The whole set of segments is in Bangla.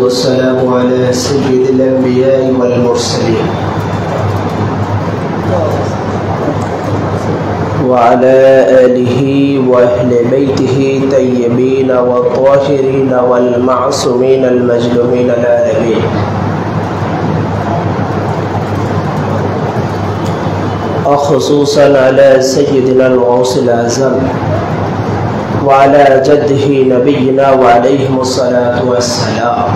والسلام على سيد الأنبياء والمرسلين وعلى آله وأهل بيته الطيبين والطاهرين والمعصومين المجلومين العالمين وخصوصا على سيدنا الغوث الأعظم وعلى جده نبينا وعليهم الصلاة والسلام.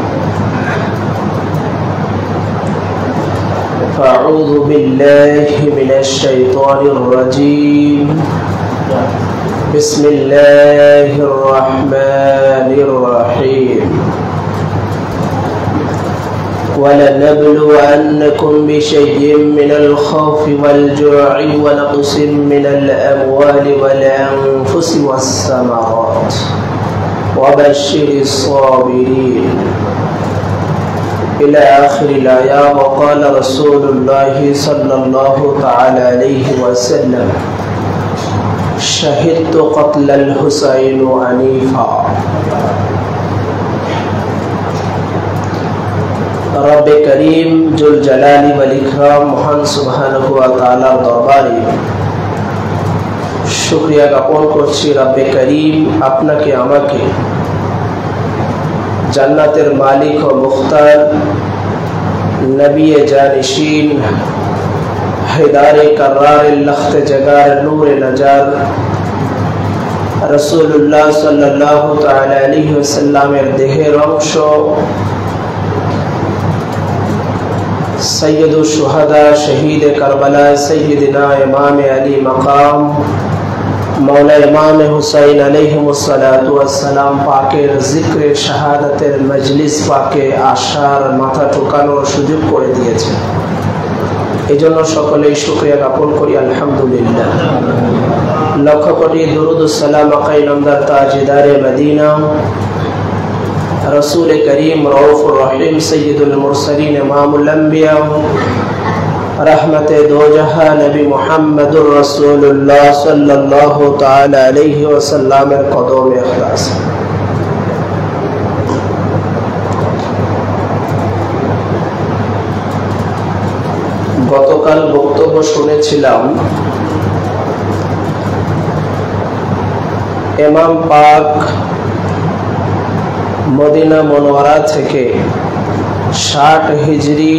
فأعوذ بالله من الشيطان الرجيم. بسم الله الرحمن الرحيم. ولنبلونكم بشيء من الخوف والجوع ونقص من الأموال والأنفس والثمرات وبشر الصابرين إلى آخر الآية. وقال رسول الله صلى الله تعالى عليه وسلم: شهدت قتل الحسين عنيفا. रब करीम जुल जलाली वल इकराम महान सुबहानहु व ताआलार दरबारे शुक्रिया ज्ञापन करছি रब्बे करीम আপনাকে আমাকে জান্নাতের মালিক ও মুখতার নবী জানিশিন হেদারে করার লখত জগার নূর নজার রাসূলুল্লাহ সাল্লাল্লাহু তাআলা আলাইহি ওয়াসাল্লামের দেহের অংশ सैयद शुहदा शहीद करबला सैयदना इमाम अली मकाम मौला इमाम हुसैन अलैहिमुस्सलातु वस्सलाम पाकेर जिक्र शहादतेर मजलिस पाके आशार माथा ठोकाনোর সুযোগ করে দিয়েছেন। এজন্য সকলেই শুকরিয়া জ্ঞাপন করি আলহামদুলিল্লাহ। লক্ষ কোটি দুরুদ ও সালাম আকাই নামদার তাজদারে মদিনা रसूल करीम रऊफ़ुर रहीम सय्यदुल मुरसलीन इमामुल अंबिया रहमत दो जहां नबी मुहम्मदुर रसूलुल्लाह सल्लल्लाहु ताआला अलैहि वसल्लम এর কদমে ইখলাস। গতকাল বক্তব্য শুনেছিলাম ইমাম পাক মদিনা মুনওয়ারা থেকে 60 হিজরি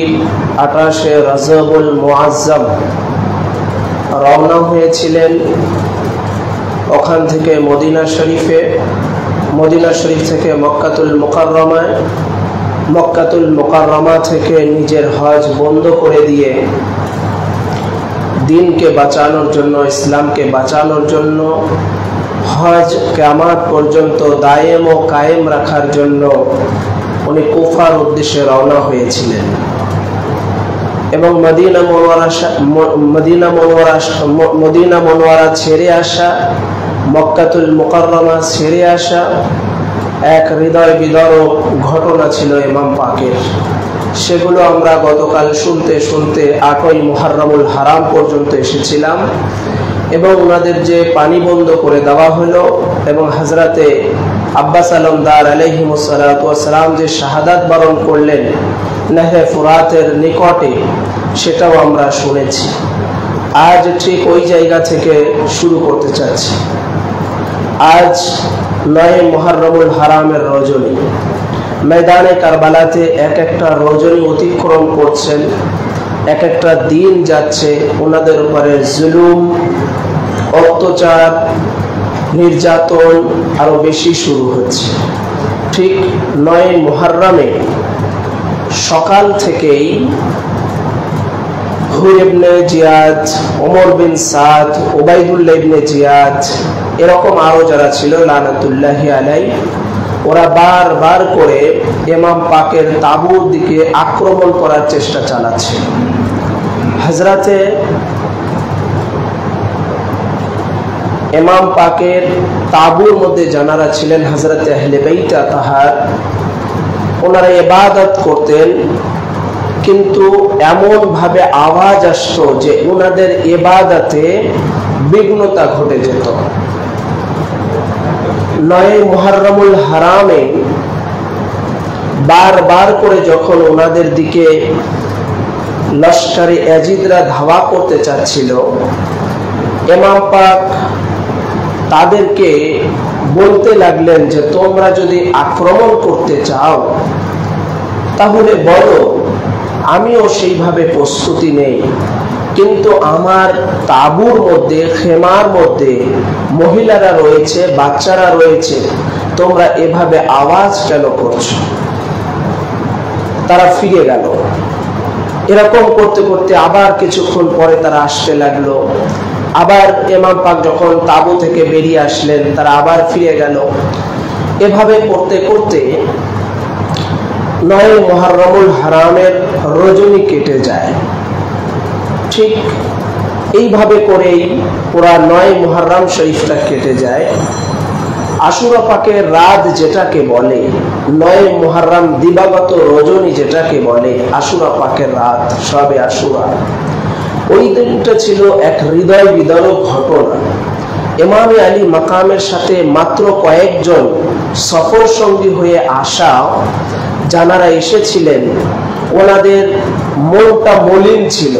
28 রজবুল মুআজ্জম রওনা হয়েছিলেন। ওখান থেকে মদিনা শরীফ থেকে মক্কাতুল মুকাররমা থেকে নিজের হজ বন্ধ করে দিয়ে দ্বীনকে বাঁচানোর জন্য, ইসলামকে বাঁচানোর জন্য, হজ কিয়ামত পর্যন্ত দায়েম ও কায়েম রাখার জন্য উনি কুফার উদ্দেশ্যে রওনা হয়েছিলেন এবং মদিনা মুনওয়ারা ছেড়ে আসা, মক্কাতুল মুকাররমা ছেড়ে আসা এক হৃদয় বিদারক ঘটনা ছিল ইমাম পাকের। সেগুলো আমরা গতকাল শুনতে 8ই মুহররমুল হারাম পর্যন্ত এসেছিলাম এবং ওনাদের যে পানি বন্ধ করে দেওয়া হলো এবং হযরতে আব্বাস আলমদার আলাইহিমুসসালাতু ওয়াসসালাম যে শাহাদাত বরণ করলেন নহরে ফুরাতের নিকটে, সেটাও আমরা শুনেছি। আজ ঠিক ওই জায়গা থেকে শুরু করতে চাচ্ছি। আজ 9 মুহররমুল হারামের রজনী, ময়দানে কারবালাতে এক একটা রজনী অতিক্রম করছেন, এক একটা দিন যাচ্ছে, ওনাদের উপরে জুলুম, অত্যাচার, নির্যাতন আরো বেশি শুরু হচ্ছে। ঠিক 9 মুহররমে সকাল থেকেই হুর ইবনে জিয়াদ, ওমর বিন সাদ, উবাইদুল্লাহ ইবনে জিয়াদ, এরকম আরো যারা ছিল লানাতুল্লাহি আলাই, ওরা বারবার করে ইমাম পাকের তাঁবুর দিকে আক্রমণ করার চেষ্টা চালাচ্ছে। হযরতে ইমাম পাকের তাঁবুর মধ্যে যারা ছিলেন হযরতে আহলে বাইত আতাহার, ওনারা ইবাদত করতেন, কিন্তু এমন ভাবে আওয়াজ আসতো যে ওনাদের ইবাদতে বিঘ্নতা ঘটে যেত। 9 মুহররমুল হারামে বারবার করে যখন ওনাদের দিকে লস্করে ইয়াজিদরা ধাওয়া করতে চাচ্ছিল, ইমাম পাক তাদেরকে বলতে লাগলেন যে তোমরা যদি আক্রমণ করতে চাও তাহলে বলো, আমিও সেইভাবে প্রস্তুতি নেই, কিন্তু আমার তাঁবুর মধ্যে, খেমার মধ্যে মহিলারা রয়েছে, বাচ্চারা রয়েছে, তোমরা এভাবে আওয়াজ কেন করছো? তারা ফিরে গেল। এরকম করতে করতে আবার কিছুক্ষণ পরে তারা আসতে লাগলো। আবার ইমাম পাক যখন তাঁবু থেকে বেরিয়ে আসলেন, তারা আবার ফিরে গেল। এভাবে করতে করতে 9 মুহররমুল হারামের রজনী কেটে যায়। ঠিক এইভাবে করেই পুরা 9 মুহররম শরীফটা কেটে যায়। আশুরা পাকের রাত যেটাকে বলে, 9 মুহররম দিবাগত রজনী যেটাকে বলে, আশুরা পাকের রাত, শবে আশুরা, ওই দিনটা ছিল এক হৃদয় বিদারক ঘটনা। ইমামে আলী মাকামের সাথে মাত্র কয়েকজন সফর সঙ্গী হয়ে আসা যারা এসেছিলেন, ওনাদের মনটা মলিন ছিল।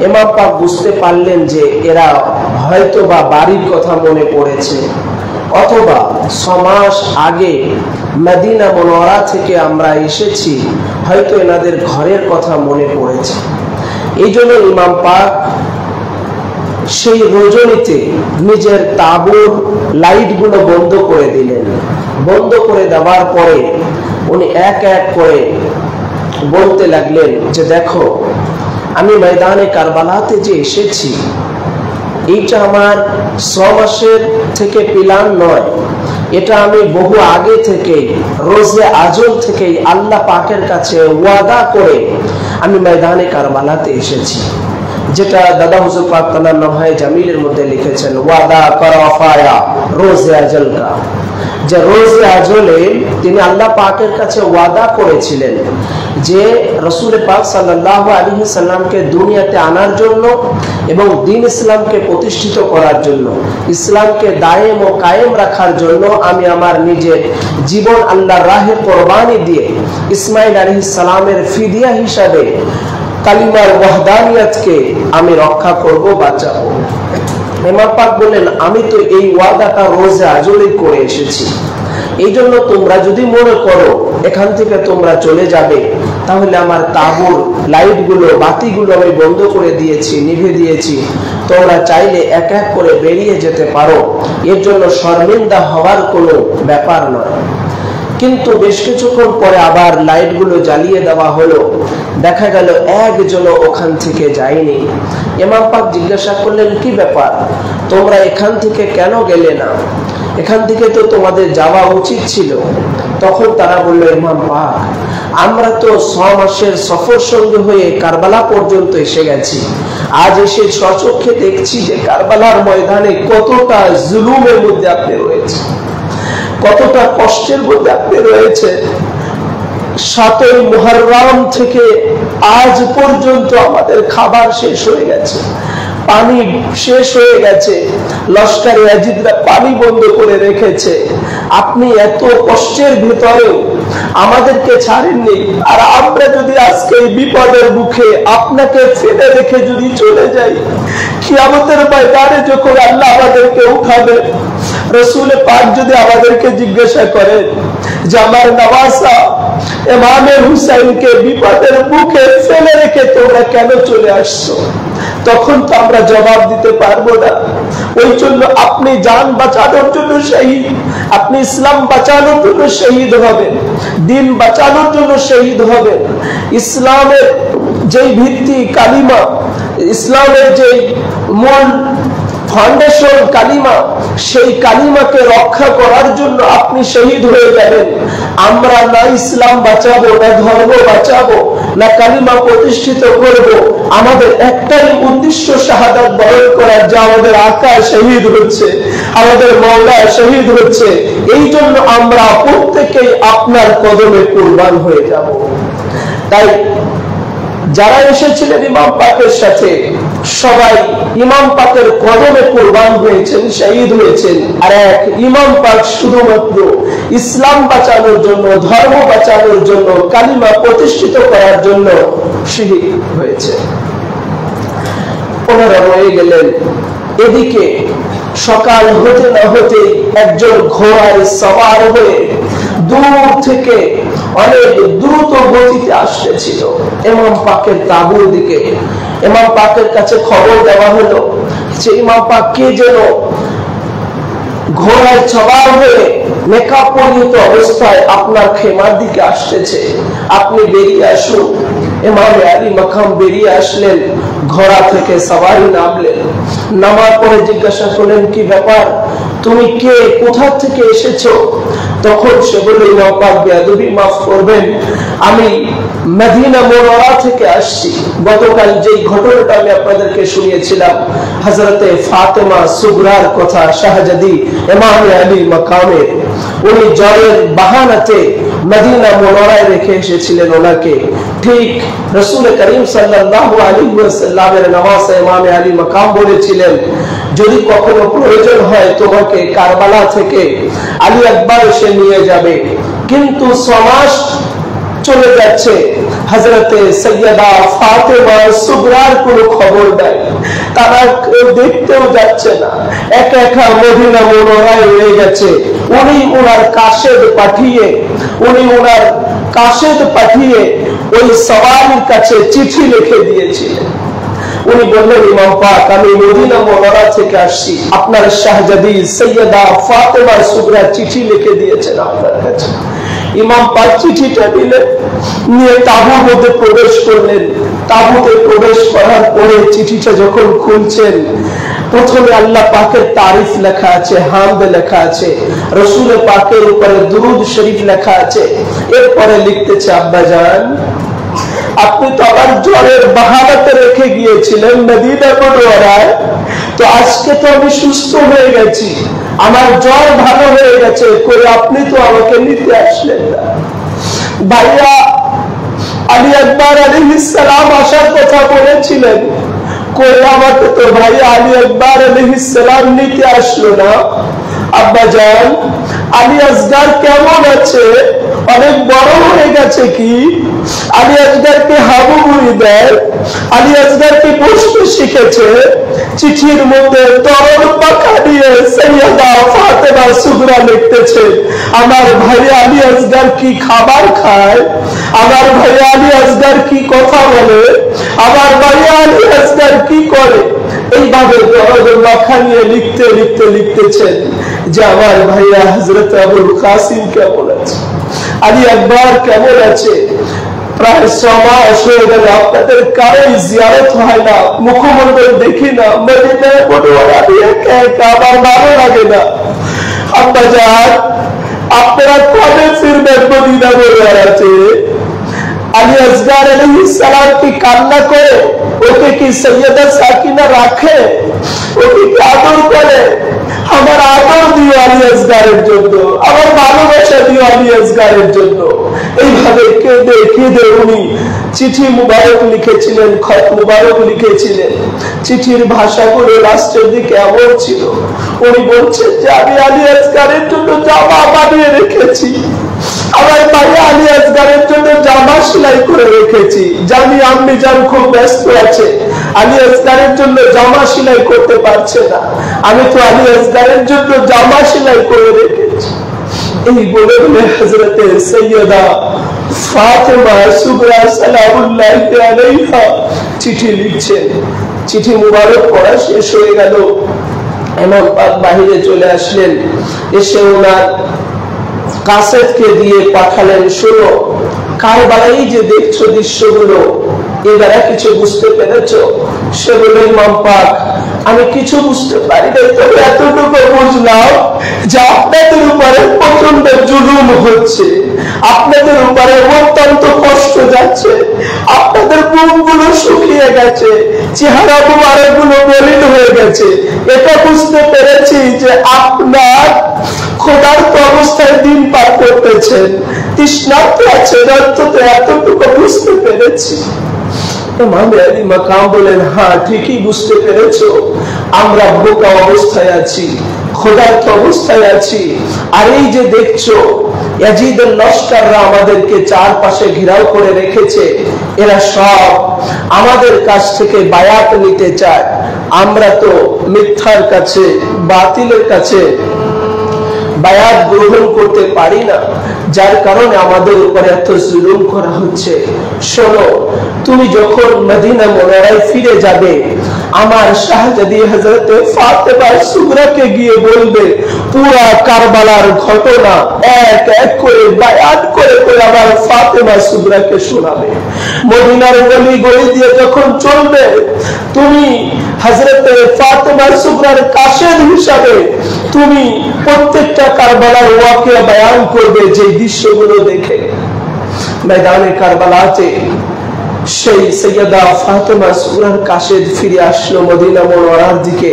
ইমাম পাক বুঝতে পারলেন যে এরা হয়তো বা বাড়ির কথা মনে পড়েছে, অথবা 6 মাস আগে মদিনা মুনওয়ারা থেকে আমরা এসেছি, হয়তো এনাদের ঘরের কথা মনে পড়েছে। এই জন্য ইমাম পাক সেই রজনীতে নিজের তাঁবুর লাইটগুলো বন্ধ করে দিলেন। বন্ধ করে দেওয়ার পরে উনি এক এক করে বলতে লাগলেন যে দেখো, আমি ময়দানে কারবালাতে যে এসেছি, এইটা আমার 6 মাসের থেকে প্ল্যান নয়, এটা আমি বহু আগে থেকে, রোজে আজল থেকেই আল্লাহ পাকের কাছে ওয়াদা করে আমি ময়দানে কারবালাতে এসেছি। যেটা দাদা হুজুর পাক তাআলা নওহায়ে জামিলের মধ্যে লিখেছেন, ওয়াদা করাফায়া রোজে আজল কা, যে রোজে আজলে তিনি আল্লাহ পাকের কাছে ওয়াদা করেছিলেন যে রাসূল পাক সাল্লাল্লাহু আলাইহি সাল্লামকে দুনিয়াতে আনার জন্য এবং দ্বীন ইসলামকে প্রতিষ্ঠিত করার জন্য, ইসলামকে দায়েম ও কায়েম রাখার জন্য আমি আমার নিজের জীবন আল্লাহর রাহে কোরবানি দিয়ে ইসমাঈল আলাইহিস সালামের ফিদিয়া হিসাবে কালিমার ওয়াহদানিয়তকে আমি রক্ষা করব, বাঁচাবো। ইমাম পাক বললেন, আমি তো এই ওয়াদাটা রোজে আজলে করে এসেছি, এই জন্য তোমরা যদি মনে করো এখান থেকে তোমরা চলে যাবে, তাহলে আমার তাঁবুর লাইটগুলো, বাতিগুলো আমি বন্ধ করে দিয়েছি, নিভে দিয়েছি, তোমরা চাইলে এক এক করে বেরিয়ে যেতে পারো, এর জন্য শর্মিন্দা হওয়ার কোনো ব্যাপার নয়। কিন্তু বেশ কিছুক্ষণ পরে আবার লাইটগুলো জ্বালিয়ে দেওয়া হলো, দেখা গেল একজনও ওখান থেকে যায়নি। ইমাম পাক জিজ্ঞাসা করলেন, কি ব্যাপার, তোমরা এখান থেকে কেন গেলে না? এখান থেকে তো তোমাদের যাওয়া উচিত ছিল। তখন তারা বলল, ইমাম পাক, আমরা তো 6 মাসের সফর সঙ্গী হয়ে কারবালা পর্যন্ত এসে গেছি, আজ এসে স্বচক্ষে দেখছি যে কারবালার ময়দানে কতটা জুলুমের মধ্যে আপনি রয়েছে, কতটা কষ্টের মধ্যে আপনি রয়েছে। 7 মুহররম থেকে আজ পর্যন্ত আমাদের খাবার শেষ হয়ে গেছে, পানি শেষ হয়ে গেছে, লস্করে ইয়াজিদরা পানি বন্ধ করে রেখেছে, আপনি এত কষ্টের ভিতরেও আমাদেরকে ছাড়েননি। আর আমরা যদি আজকে এই বিপদের মুখে আপনাকে ফেলে রেখে যদি চলে যাই, কিয়ামতের ময়দানে যখন আল্লাহ আমাদেরকে উঠাবে, রাসূল পাক যদি আমাদেরকে জিজ্ঞাসা করেন যে আমার নওয়াসা ইমামে হুসাইনকে বিপদের মুখে ফেলে রেখে তোমরা কেন চলে আসছো, তখন তো আমরা জবাব দিতে পারবো না। ওই জন্য আপনি জান বাঁচানোর জন্য শহীদ, আপনি ইসলাম বাঁচানোর জন্য শহীদ হবেন, দিন বাঁচানোর জন্য শহীদ হবেন। ইসলামের যেই ভিত্তি কালিমা, ইসলামের যে মূল ফাউন্ডেশন কালিমা, সেই কালিমাকে রক্ষা করার জন্য আপনি শহীদ হয়ে যাবেন। আমরা না ইসলাম বাঁচাবো, না ধর্ম বাঁচাবো, না কালিমা প্রতিষ্ঠিত করব, আমাদের একটাই উদ্দেশ্য শাহাদাত বরণ করার, যা আমাদের আকা শহীদ হচ্ছে, আমাদের মাওলা শহীদ হচ্ছে। এই জন্য আমরা প্রত্যেকেই আপনার কদমে কুরবান হয়ে যাব। তাই যারা এসেছিলেন ইমাম পাকের সাথে সবাই ইমাম পাকের কদমে কুরবান হয়েছেন, শহীদ হয়েছেন। আর এক ইমাম পাক শুধুমাত্র ইসলাম বাঁচানোর জন্য, ধর্ম বাঁচানোর জন্য, কালিমা প্রতিষ্ঠিত করার জন্য শহীদ হয়েছে। ওনারা রয়ে গেলেন। এদিকে সকাল হতে না হতে একজন ঘোড়ায় সওয়ার হয়ে দূর থেকে অনেক দ্রুত গতিতে আসতেছিল ইমাম পাকের তাঁবুর দিকে। ইমাম পাকের কাছে খবর দেওয়া হলো যে ইমাম পাক কে যেন ঘোড়ায় সওয়ার হয়ে মেকআপ পরিহিত অবস্থায় আপনার খেমার দিকে আসতেছে, আপনি বেরিয়ে আসুন। ইমাম আলী মাকাম বেরিয়ে আসলেন, ঘোড়া থেকে সওয়ারি নামলেন। নামার পরে জিজ্ঞাসা করলেন, কি ব্যাপার, তুমি কে, কোথা থেকে এসেছো? তখন সে বলল, ইমাম পাক বেয়াদবি মাফ করবেন, আমি মদিনা মুনাওয়ারা থেকে আসছি। গতকাল যেই ঘটনাটা আমি আপনাদেরকে শুনিয়েছিলাম, হযরতে ফাতেমা সুগরার কথা, শাহজাদি ইমাম আলী মাকামের, উনি জ্বরের বাহানাতে মদিনা মুনাওয়ারায় রেখে এসেছিলেন ওনাকে। ঠিক রাসূল করিম সাল্লাল্লাহু আলাইহি ওয়াসাল্লামের নওয়াসে ইমাম আলী মাকাম বলেছিলেন, যদি কখনো প্রয়োজন হয় তোমাকে কারবালা থেকে আলী আকবর এসে নিয়ে যাবে। কিন্তু 6 মাস চলে যাচ্ছে, হযরতে সৈয়দা ফাতেমা সুগরার কোনো খবর নাই, তারা কেউ দেখতেও যাচ্ছে না, একা একা মদিনা মুনাওয়ারায় রয়ে গেছে। উনি ওনার কাশেদ পাঠিয়ে ওই সওয়ারির কাছে চিঠি লিখে দিয়েছিলেন। উনি বললেন, ইমাম পাক আমি মদিনা মুনাওয়ারা থেকে আসছি, আপনার শাহজাদি সৈয়দা ফাতেমা সুগরা চিঠি লিখে দিয়েছেন আপনার কাছে। ইমাম পাক চিঠিটা দিলেন, নিয়ে তাঁবুর মধ্যে প্রবেশ করলেন। তাঁবুতে প্রবেশ করার পরে চিঠিটা যখন খুলছেন, প্রথমে আল্লাহ পাকের তারিফ লেখা আছে, হামদ লেখা আছে, রাসূল পাকের উপরে দুরূদ শরীফ লেখা আছে। এরপরে লিখতেছে, আব্বাজান আপনি তো আমার জ্বরের বাহানাতে রেখে গিয়েছিলেন মদিনা মুনাওয়ারায়, তো আজকে তো আমি সুস্থ হয়ে গেছি, আমার জ্বর ভালো হয়ে গেছে, করে আপনি তো আমাকে নিতে আসলেন না। ভাইয়া আলী আকবর আলাইহিস সালাম আসার কথা বলেছিলেন, কই আমাকে তো ভাইয়া আলী আকবর আলাইহিস সালাম নিতে আসলো না। আব্বাজান আলী আসগার কেমন আছে, অনেক বড় হয়ে গেছে কি? আলী আসগারকে হাবু বুড়ি দেয়, আলী আসগারকে বসতে শিখেছে। চিঠির মধ্যে তরল পাখা দিয়ে সৈয়দা ফাতেমা সুগরা লিখতেছে, আমার ভাই আলী আসগার কি খাবার খায়, আমার ভাই আলী আসগার কি কথা বলে, আমার ভাই আলী আসগার কি করে। এইভাবে তরল পাখা নিয়ে লিখতে লিখতে লিখতেছেন যে আমার ভাইয়া হযরত আবুল কাসিম কেমন আছে, আলী আকবর কেমন আছে। প্রায় 6 মাস হয়ে গেল আপনাদের কারোই জিয়ারত হয় না, মুখমণ্ডল দেখি না, মদিনা মুনাওয়ারা আমার ভালো লাগে না। আব্বাজান আপনারা কবে ফিরবেন মদিনা মুনাওয়ারাতে? আলী আসগার আলাইহিস সালাম কি কান্না করে? ওকে কি সৈয়দা সাকিনা রাখে? ওকে কি আদর করে? আমার আদর দিও আলী আসগারের জন্য, আমার ভালোবাসা দিও আলী আসগারের জন্য। এইভাবে কেঁদে কেঁদে উনি চিঠি মুবারক লিখেছিলেন, খত মুবারক লিখেছিলেন। চিঠির ভাষাগুলো রাষ্ট্রের দিকে এমন ছিল, উনি বলছেন যে আমি আলী আসগারের জন্য জামা বানিয়ে রেখেছি, আমার ভাইয়া আলী আসগারের জন্য জামা সেলাই করে রেখেছি, জানি আম্মি জান খুব ব্যস্ত আছে, আলী আসগারের জন্য জামা সেলাই করতে পারছে না, আমি তো আলী আসগারের জন্য জামা সেলাই করে রেখেছি। এই বলে বলে হযরতে সৈয়দা ফাতেমা সুগরা সালামুল্লাহি আলাইহা চিঠি লিখছেন। চিঠি মুবারক পড়া শেষ হয়ে গেল, ইমাম পাক বাহিরে চলে আসলেন। এসে ওনার কাসেদকে দিয়ে পাঠালেন, শোনো কারবালায় যে দেখছো দৃশ্যগুলো, এবারে কিছু বুঝতে পেরেছো? সে বলল, ইমাম পাক আমি কিছু বুঝতে পারি না, তবে এতটুকু বুঝলাম যে আপনাদের উপরে প্রচন্ড জুলুম হচ্ছে, আপনাদের উপরে অত্যন্ত কষ্ট যাচ্ছে, আপনাদের বুকগুলো শুকিয়ে গেছে, চেহারা মুবারকগুলো মলিন হয়ে গেছে। এটা বুঝতে পেরেছি যে আপনার ক্ষুধার্ত অবস্থায় দিন পার করতেছেন, তৃষ্ণার্ত আছে, এতটুকু বুঝতে পেরেছি। ইমাম আলী মাকাম বলেন, হ্যাঁ ঠিকই বুঝতে পেরেছো, আমরা ভোকা অবস্থায় আছি, ক্ষুধার্ত অবস্থায় আছি, আর এই যে দেখছো ইয়াজিদের লস্কররা আমাদেরকে চারপাশে ঘেরাও করে রেখেছে, এরা সব আমাদের কাছ থেকে বায়াত নিতে চায়। আমরা তো মিথ্যার কাছে, বাতিলের কাছে বায়াত গ্রহণ করতে পারি না, যার কারণে আমাদের উপরে এত জুলুম করা হচ্ছে। শোনো, তুমি যখন মদিনা মুনাওয়ারায় ফিরে যাবে, আমার শাহজাদি হযরত ফাতেমা সুগরাকে গিয়ে বলবে, পুরা কারবালার ঘটনা এক এক করে বায়াত করে করে আমার ফাতেমা সুগরাকে শোনাবে। মদিনার গলি গলি দিয়ে যখন চলবে, তুমি হযরত ফাতেমা সুগরার কাশেদ হিসাবে তুমি প্রত্যেকটা কারবালার ওয়াকিয়া বয়ান করবে, যে দৃশ্যগুলো দেখে ময়দানে কারবালাতে সেই সৈয়দা ফাতেমা সুগরার কাশেদ ফিরে আসলো মদিনা মুনাওয়ারার দিকে।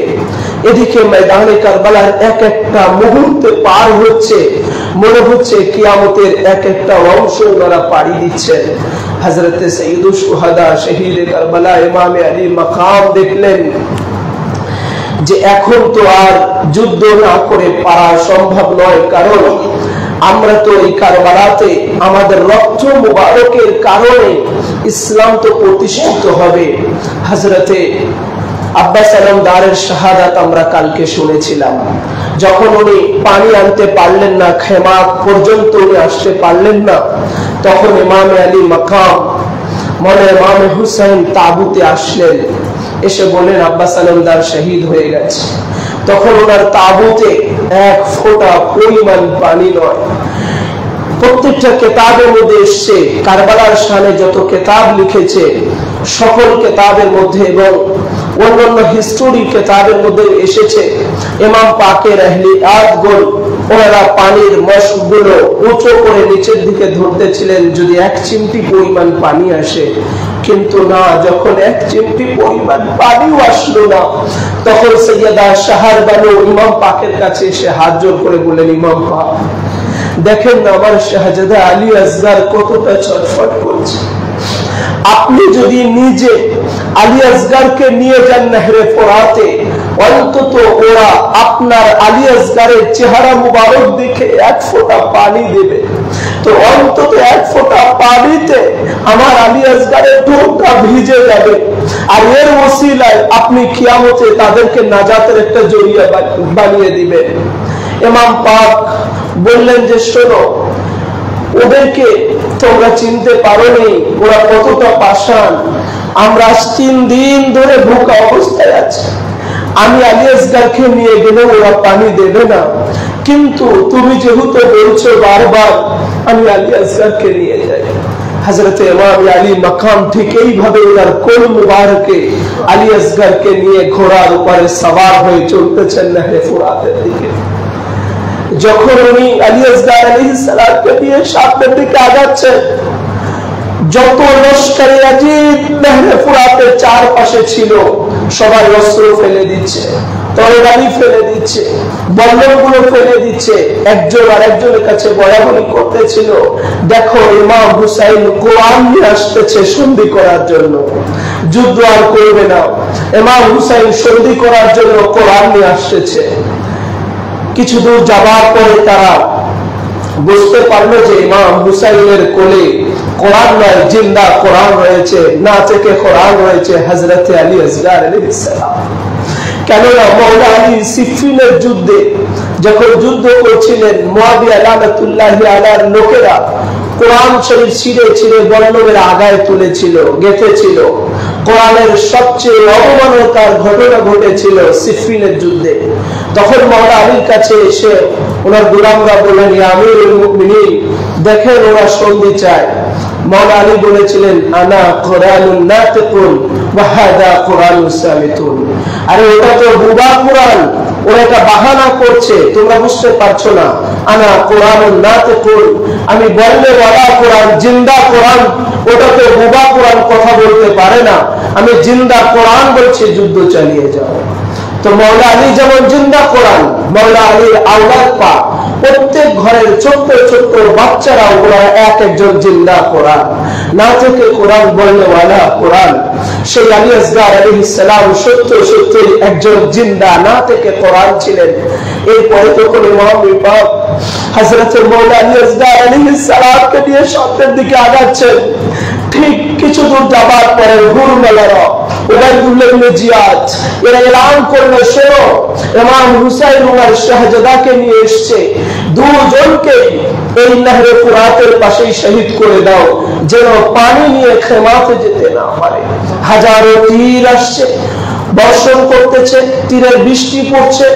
এদিকে ময়দানে কারবালার এক একটা মুহূর্তে পার হচ্ছে, মনে হচ্ছে কিয়ামতের এক একটা অংশ ওনারা পাড়ি দিচ্ছেন। হযরত সৈয়দুশ শুহাদা শহীদে কারবালা ইমাম আলী মাকাম দেখলেন যে এখন তো আর যুদ্ধ না করে পারা সম্ভব নয়, কারণ আমরা তো এই কারবালাতে আমাদের রক্ত মুবারকের কারণে ইসলাম তো প্রতিষ্ঠিত হবে। হযরতে আব্বাস আলমদারের শাহাদাত আমরা কালকে শুনেছিলাম। যখন উনি পানি আনতে পারলেন না, খেমা পর্যন্ত উনি আসতে পারলেন না, তখন ইমাম আলী মাকাম মনে ইমাম হুসাইন তাবুতে আসলেন, এসে বলেন আব্বাস আলমদার শহীদ হয়ে গেছে। তখন ওনার তাবুতে এক ফোঁটা পরিমাণ পানি নয়। প্রত্যেকটা কেতাবের মধ্যে এসছে, কারবালার শানে যত কেতাব লিখেছে সকল কেতাবের মধ্যে এবং অন্যান্য হিস্টোরি কেতাবের মধ্যে এসেছে, ইমাম পাকের আহলে আদগণ ওনারা পানির মশকগুলো উঁচু করে নিচের দিকে ধরতেছিলেন যদি এক চিমটি পরিমাণ পানি আসে। কিন্তু না, যখন এক চিমটি পরিমাণ পানিও আসলো না, তখন সৈয়দা শাহর বানু ইমাম পাকের কাছে এসে হাত জোর করে বলেন, ইমাম পাক দেখেন না আমার শাহজাদা আলী আসগার কতটা ছটফট করছে, আপনি যদি নিজে আলী আসগারকে নিয়ে যান নহরে ফোরাতে, অন্তত ওরা আপনার আলী আসগারের চেহারা মুবারক দেখে এক ফোঁটা পানি দেবে, তো অন্তত এক ফোঁটা পানিতে আমার আলী আসগারের ঠোঁটটা ভিজে যাবে, আর এর ওসিলায় আপনি কিয়ামতে তাদেরকে নাজাতের একটা জরিয়া বানিয়ে দিবেন। ইমাম পাক বললেন যে শোনো, ওদেরকে তোমরা চিনতে পারোনি, ওরা কতটা পাষাণ। আমরা 3 দিন ধরে ভুকা অবস্থায় আছি, আমি আলী আসগারকে নিয়ে গেলে ওরা পানি দেবে না, কিন্তু তুমি যেহেতু বলছো বারবার, আমি আলী আসগারকে নিয়ে যাই। হযরত ইমাম আলী মাকাম ঠিক এইভাবে ওনার কোল মুবারকে আলী আসগারকে নিয়ে ঘোড়ার উপরে সওয়ার হয়ে চলতেছেন নহরে ফুরাতের দিকে। যখন উনি আলী আসগার আলাইহিস সালাতকে নিয়ে সামনের দিকে আগাচ্ছেন, যত লস্করে ইয়াজিদ নহরে ফুরাতের চারপাশে ছিল সবাই অস্ত্র ফেলে দিচ্ছে, তরবারি ফেলে দিচ্ছে, বল্লমগুলো ফেলে দিচ্ছে, একজন আরেকজনের কাছে বলাবলি করতেছিল, দেখো ইমাম হুসাইন কোরআন নিয়ে আসতেছে সন্ধি করার জন্য, যুদ্ধ আর করবে না, ইমাম হুসাইন সন্ধি করার জন্য কোরআন নিয়ে আসতেছে। কিছু দূর যাবার পরে তারা বুঝতে পারলো যে ইমাম হুসাইনের কোলে কোরআন নয়, জিন্দা কোরআন রয়েছে, না থেকে কোরআন রয়েছে হযরত আলী আসগার আলাইহিস সালাম। কেননা মাওলা আলী সিফিনের যুদ্ধে যখন যুদ্ধ করছিলেন, মুয়াবিয়া লানাতুল্লাহি আলার লোকেরা কোরআন শরীফ ছিঁড়ে ছিঁড়ে বল্লমের আগায় তুলেছিল, গেঁথেছিল। কোরআনের সবচেয়ে অবমাননার ঘটনা ঘটেছিল সিফিনের যুদ্ধে। তখন মাওলা আলীর কাছে এসে ওনার গোলামরা বললেন, ইয়া আমিরুল মুমিনিন, দেখেন ওরা সন্ধি চায়। মাওলা আলী বলেছিলেন, আনা কোরআনুন নাতিকুন ওয়া হাদা কোরআনুস সামিতুন। আরে ওটা তো বুবা কোরআন, ওরা এটা বাহানা করছে, তোমরা বুঝতে পারছো না। আনা কোরআনুন নাতিকুন, আমি বললে ওয়ালা কোরআন, জিন্দা কোরআন, ওটা তো বুবা কোরআন, কথা বলতে পারে না। আমি জিন্দা কোরআন বলছি, যুদ্ধ চালিয়ে যাও। তো মাওলা আলী যেমন জিন্দা কোরআন, মাওলা আলীর আওলাদ পাক প্রত্যেক ঘরের ছোট্ট ছোট্ট বাচ্চারা ওরা এক একজন জিন্দা কোরআন। না থেকে কোরআন বলনেওয়ালা কোরআন। সেই আলী আসগার আলাইহিস সালাম সত্য সত্যই একজন জিন্দা না থেকে কোরআন ছিলেন। এরপরে তখন ইমাম পাক হযরত মওলা আলী আসগার আলাইহিস সালামকে নিয়ে সামনের দিকে আগাচ্ছেন। ঠিক কিছু দূর যাবার পরে হুরমালারা উবাইদুল্লাহ ইবনে জিয়াদ এরা এলান করলো, শোনো ইমাম হুসাইন ওমর শাহজাদাকে নিয়ে এসেছে, দুজনকে এই নহরে ফুরাতের পাশেই শহীদ করে দাও, যেন পানি নিয়ে খেমাতে যেতে না পারে। হাজারো তীর আসছে, বর্ষণ করতেছে, তীরের বৃষ্টি পড়ছে।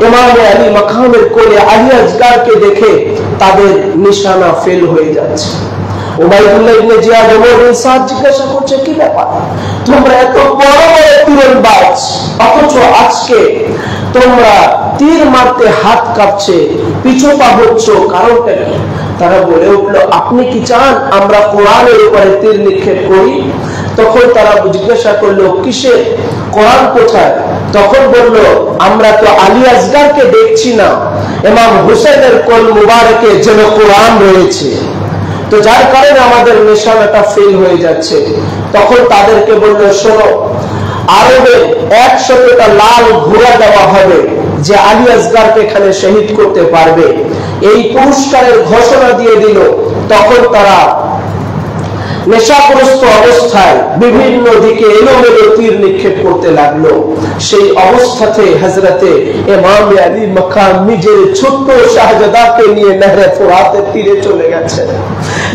ইমাম আলী মাকামের কোলে আলী আসগারকে দেখে তাদের নিশানা ফেল হয়ে যাচ্ছে। উবাইদুল্লাহ ইবনে জিয়াদ ওমর বিন সাদ জিজ্ঞাসা করছে, কি ব্যাপার, তোমরা এত বড় বড় তীরন্দাজ, অথচ আজকে তোমরা তীর মারতে হাত কাঁপছে, পিছু পা হচ্ছ, কারণটা কি? তারা বলে উঠলো, আপনি কি চান আমরা কোরআনের উপরে তীর নিক্ষেপ করি? তখন তারা জিজ্ঞাসা করলো, কিসে, কোরআন কোথায়? তখন বলল, আমরা তো আলী আসগারকে দেখছি না, ইমাম হুসাইনের কোল মুবারকে যেন কোরআন রয়েছে, তো যার কারণে আমাদের নিশানাটা ফেল হয়ে যাচ্ছে। তখন তাদেরকে বললো, শোনো, আরবে 100টা লাল ঘোড়া দেওয়া হবে যে আলী আসগারকে এখানে শহীদ করতে পারবে, এই পুরস্কারের ঘোষণা দিয়ে দিল। তখন তারা নেশাগ্রস্ত অবস্থায় বিভিন্ন দিকে এলোমেলো তীর নিক্ষেপ করতে লাগলো। সেই অবস্থাতে হযরতে ইমাম আলী মাকাম নিজের ছোট্ট শাহজাদাকে নিয়ে নহরে ফুরাতের তীরে চলে গেছেন।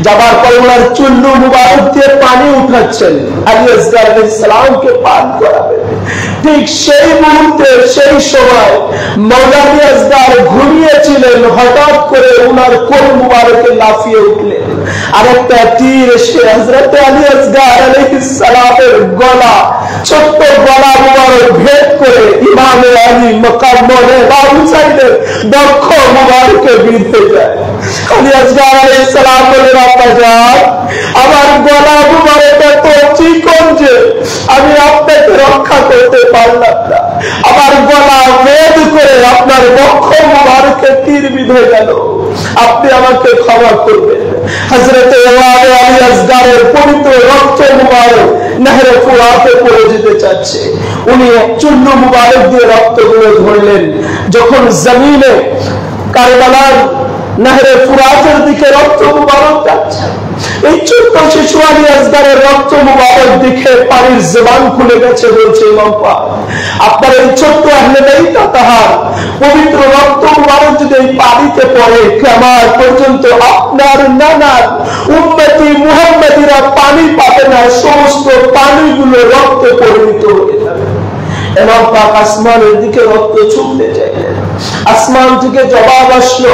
যাবার পর ওনার চুল্লু মুবারক দিয়ে পানি উঠাচ্ছেন, আলী আসগার আলাইহিস সালামকে পান করাবেন। ঠিক সেই মুহূর্তে, সেই সময় মওলা আলী আসগার ঘুমিয়েছিলেন, হঠাৎ করে ওনার কোল মুবারকে লাফিয়ে উঠলেন, আরেকটা তীর এসে হযরত আলী আসগার আলাইহিস সালামের গলা, ছোট্ট গলা মুবারক ভেদ করে ইমাম আলী মাকাম মওলা হুসাইনের বক্ষ মুবারকে বিঁধে যায়। আলী আসগার আলাইহিস সালাম বলেন, আপা যান, আমার গলা মুবারক এত চিকন যে আমি আপনাকে রক্ষা করতে পারলাম না, আমার গলা ভেদ করে আপনার বক্ষ মুবারকে তীর বিঁধে গেল, আপনি আমাকে ক্ষমা করবেন। হযরত ইমাম আলী আসগারের পবিত্র রক্ত মুবারক নহরে ফুরাতে পড়ে যেতে চাচ্ছে, উনি চুল্লু মুবারক দিয়ে রক্তগুলো ধরলেন। যখন জমিনে কারবালার নহরে ফুরাতের দিকে রক্ত মুবারক যাচ্ছে, এই ছোট্ট শিশু আলী আসগারের রক্ত মুবারক দেখে পানির জবান খুলে গেছে। বলছে, ইমাম পাক, আপনার এই ছোট্ট আহলে বাইত তাহার পবিত্র রক্ত মুবারক যদি এই পানিতে পড়ে, কিয়ামত পর্যন্ত আপনার নানার উম্মতি মুহাম্মাদিরা পানি পাবে না, সমস্ত পানিগুলো রক্তে পরিণত হয়ে যাবে। ইমাম পাক আসমানের দিকে রক্ত ছুঁতে চাইলেন, আসমান থেকে জবাব আসলো,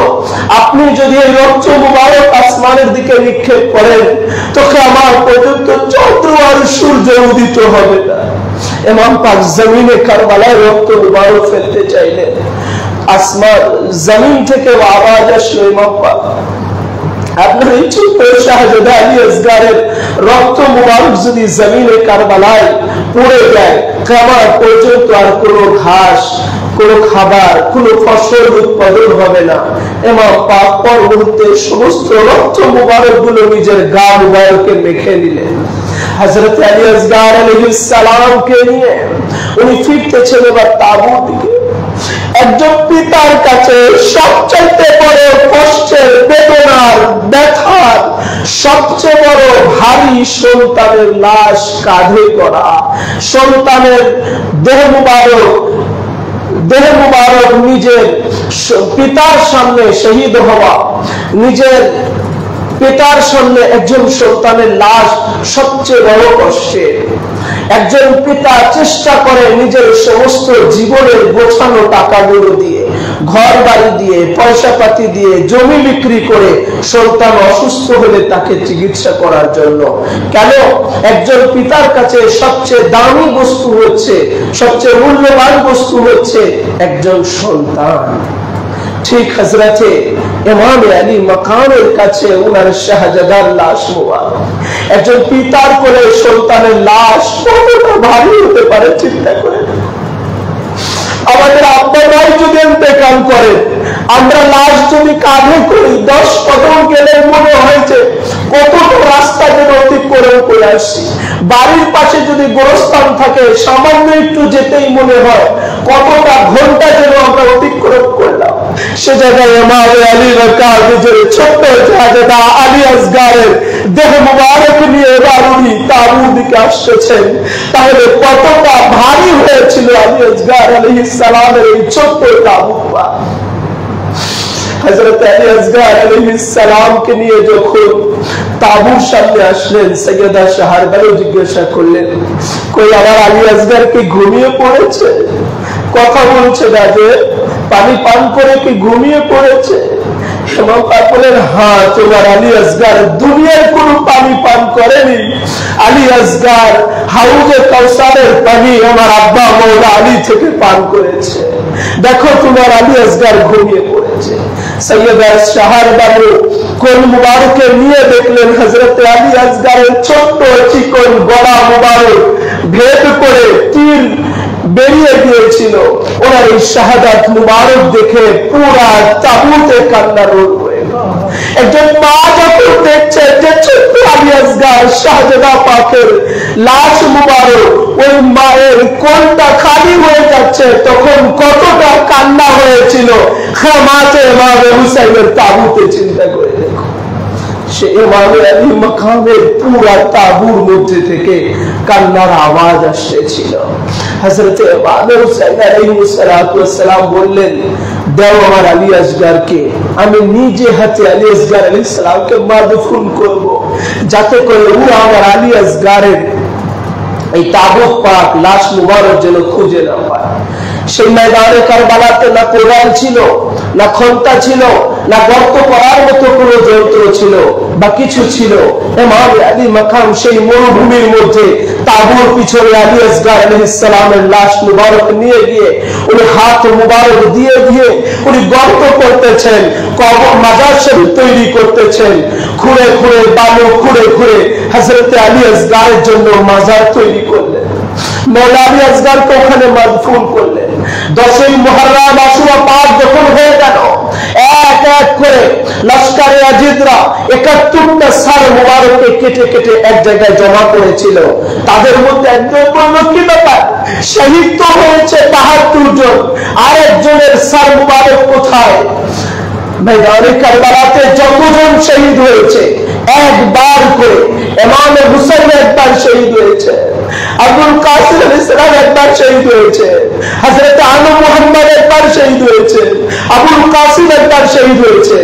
আপনি যদি এই রক্ত মুবারক আসমানের দিকে নিক্ষেপ করেন তো কিয়ামত পর্যন্ত চন্দ্র আর সূর্য উদিত হবে না। ইমাম পাক জমিনে কারবালায় রক্ত মুবারক ফেলতে চাইলেন, আসমান জমিন থেকে আওয়াজ আসলো, ইমাম পাক, আপনার এই ছোট্ট শাহজাদা আলী আসগারের রক্ত মুবারক যদি জমিনে কারবালায় পড়ে যায়, কিয়ামত পর্যন্ত আর কোনো ঘাস, কোনো খাবার, কোনো ফসল উৎপাদন হবে না। ইমাম পাক পর মুহূর্তে সমস্ত রক্ত মুবারক গুলো নিজের গা মুবারকে মেখে নিলেন। হযরত আলী আসগার আলাইহিস সালামকে নিয়ে উনি ফিরতেছেন এবার তাবুত দিকে। একজন পিতার কাছে সবচেয়ে বড় কষ্টের, বেদনার, ব্যথার সবচেয়ে বড় ভারী সন্তানের লাশ কাঁধে করা, সন্তানের দেহ মুবারক নিজের পিতার সামনে শহীদ হওয়া, নিজের পিতার সামনে একজন সন্তানের লাশ সবচেয়ে বড় কষ্টের। একজন পিতা চেষ্টা করে নিজের সমস্ত জীবনের গোছানো টাকাগুলো দিয়ে, ঘর বাড়ি দিয়ে, পয়সা পাতি দিয়ে, জমি বিক্রি করে সন্তান অসুস্থ হলে তাকে চিকিৎসা করার জন্য। কেন? একজন পিতার কাছে সবচেয়ে দামি বস্তু হচ্ছে, সবচেয়ে মূল্যবান বস্তু হচ্ছে একজন সন্তান। ঠিক হযরতে ইমাম আলী মাকামের কাছে উনার শাহজাদার লাশ মুবারক, একজন পিতার কোলে সন্তানের লাশ কতটা ভারী হতে পারে চিন্তা করে। আমাদের আব্বাই যদি ইন্তেকাল করেন, আমরা লাশ যদি কাঁধে করি, 10 কদম গেলে মনে হয়েছে কতটা রাস্তা যেন অতিক্রম চলে আসছি। বাড়ির পাশে যদি গোরস্থান থাকে, সামান্য একটু যেতেই মনে হয় কতটা ঘন্টা যেন আমরা অতিক্রম করলাম। সে জায়গায় ইমাম আলী বকর নিজের ছোট্ট জাহাজা আলী আসগারের দেহ মুবারক নিয়ে এবার উনি তাঁবুর দিকে আসতেছেন। তাহলে কতটা ভারী হয়েছিল আলী আসগার আলাইহিস সালামের এই ছোট্ট তাঁবুটা। হযরত আলী আসগার আলাইহিস সালামকে নিয়ে যখন তাঁবুর সামনে আসলেন, সৈয়দা শাহরবানু জিজ্ঞাসা করলেন, কই আমার আলী আসগার কি ঘুমিয়ে পড়েছে? কথা বলছে না যে, পানি পান করে কি ঘুমিয়ে পড়েছে? ইমাম পাক বলেন, হ্যাঁ, তোমার আলী আসগার দুনিয়ার কোন পানি পান করেনি। আলী আসগার হাউজে কাউসারের পানি আমার আব্বা মওলা আলী থেকে পান করেছে। দেখো তোমার আলী আসগার ঘুমিয়ে পড়েছে। সৈয়দা শাহরবানু কোল মুবারকে নিয়ে দেখলেন হযরত আলী আসগারের ছোট্ট চিকন গলা মুবারক ভেদ করে তীর বেরিয়ে গিয়েছিল। ওনার এই শাহাদাত মুবারক দেখে পুরা তাঁবুতে কান্না রোল হয়ে গেল। একজন মা যখন দেখছে যে ছোট্ট আলী আসগার শাহজাদা পাকের লাশ মুবারক, ওই মায়ের কোলটা খালি হয়ে যাচ্ছে, তখন কতটা কান্না হয়েছিল খামাতে ইমাম হুসাইনের তাঁবুতে। চিন্তা করে দেখো, সে ইমাম আলী মাকামের পুরা তাঁবুর মধ্যে থেকে কান্নার আওয়াজ আসছিল। হযরত ইমাম হুসাইন আলাইহিস সালাতু ওয়াস সালাম বললেন, দাও আমার আলী আসগারকে, আমি নিজে হাতে আলী আসগার আলাইহিস সালামকে মাদফুন করব, যাতে করে ও আমার আলী আসগারের এই তাবুত পাক লাশ মুবারক যেন খুঁজে না পায়। সেই ময়দানে কারবালাতে না কোদাল ছিল, না খন্তা ছিল, না গর্ত করার মতো কোনো যন্ত্র ছিল বা কিছু ছিল। ইমাম আলী মাকাম সেই মরুভূমির মধ্যে তাঁবুর পিছনে আলী আসগার আলাইহিস সালামের লাশ মুবারক নিয়ে গিয়ে উনি হাত মুবারক দিয়ে দিয়ে উনি গর্ত করতেছেন, কবর মাজার শরীফ তৈরি করতেছেন, খুঁড়ে খুঁড়ে বালু খুঁড়ে খুঁড়ে হযরত আলী আসগারের জন্য মাজার তৈরি করলেন। মওলা আলী আসগারকে ওখানে মাদফুন করলেন। 10ই মুহররম আশুরা পাক যখন হয়ে গেল, এক এক করে লস্করে আজিদরা 71টা সার মুবারককে কেটে কেটে এক জায়গায় জমা করেছিল। তাদের মধ্যে একজন বলল, কি ব্যাপার, শহীদ তো হয়েছে 72 জন, আর একজনের সার মুবারক কোথায়? ময়দানে কারবালাতে যতজন শহীদ হয়েছে একবার করে, ইমাম হুসাইন একবার শহীদ হয়েছে, আবুল কাসিম আলাইহিস সালাম একবার শহীদ হয়েছে, হযরত আনু মুহাম্মদ একবার শহীদ হয়েছে, আবুল কাসিম একবার শহীদ হয়েছে,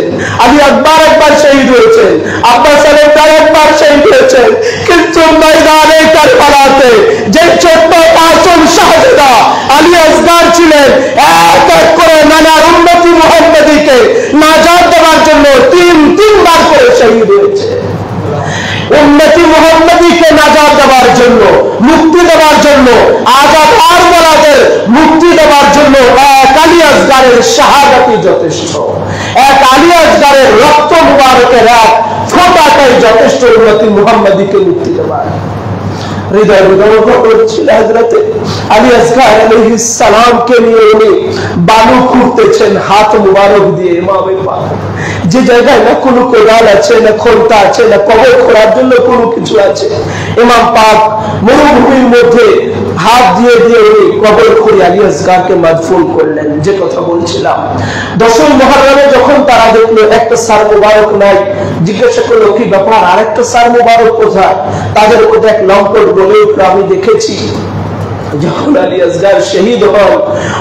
আলী আকবর একবার শহীদ হয়েছে, আব্বাস আলী একবার শহীদ হয়েছে। কিন্তু ময়দানে কারবালাতে যে ছোট্ট মাসুম শাহজাদা আলী আসগার ছিলেন, এক এক করে নানার উম্মতি মুহাম্মদীকে নাজাত দেওয়ার জন্য তিনবার করে শহীদ হয়েছে। উম্মতি মুহাম্মদীকে নাজাত দেওয়ার জন্য, মুক্তি দেওয়ার জন্য, আজাদ আরমানদের মুক্তি দেওয়ার জন্য এক আলী আসগারের শাহাদাতই যথেষ্ট। এক আলী আসগারের রক্ত মুবারকের এক ফোঁটাটাই যথেষ্ট উম্মতি মুহাম্মদীকে মুক্তি দেওয়ার। হৃদয় বিদারক করছিল হযরত আলী আসগার আলাইহিস সালামকে নিয়ে উনি বালু খুঁড়তেছেন হাত মুবারক দিয়ে। ইমামে পাক যে জায়গায় না কোনো কোদাল আছে, না খন্তা আছে, না কবর খোঁড়ার জন্য কোনো কিছু আছে, ইমাম পাক মরুভূমির মধ্যে হাত দিয়ে দিয়ে উনি কবর খুঁড়ে আলী আসগারকে মাদফুন করলেন। যে কথা বলছিলাম, 10ই মুহররমে যখন তারা দেখলো একটা সার মুবারক নাই, জিজ্ঞাসা করলো, কি ব্যাপার, আরেকটা সার মুবারক কোথায়? তাদের মধ্যে এক লম্পট বলে উঠলো, আমি দেখেছি যখন আলী আসগার শহীদ হন,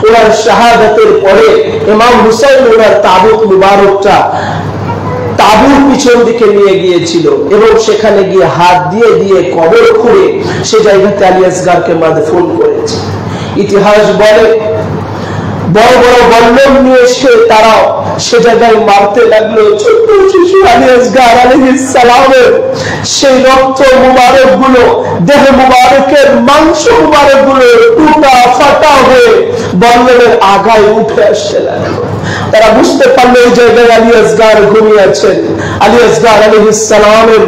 ওনার শাহাদাতের পরে ইমাম হুসাইন ওনার তাবুত মুবারকটা তাঁবুর পিছন দিকে নিয়ে গিয়েছিল এবং সেখানে গিয়ে হাত দিয়ে দিয়ে কবর খুঁড়ে সে জায়গাতে আলী আসগারকে মাদফুন করেছে। ইতিহাস বলে বড় বড় বল্লম নিয়ে এসে তারা সে জায়গায় মারতে লাগলো ছোট্ট শিশু আলী আসগার আলাইহিস সালামের সেই রক্ত মুবারক গুলো, দেহ মুবারকের মাংস মুবারক গুলো টুটা ফাটা হয়ে বল্লমের আগায় উঠে আসতে লাগলো। তারা বুঝতে পারলো এই জায়গায় আলী আসগার ঘুমিয়ে আছেন। আলী আসগার আলাইহিস সালামের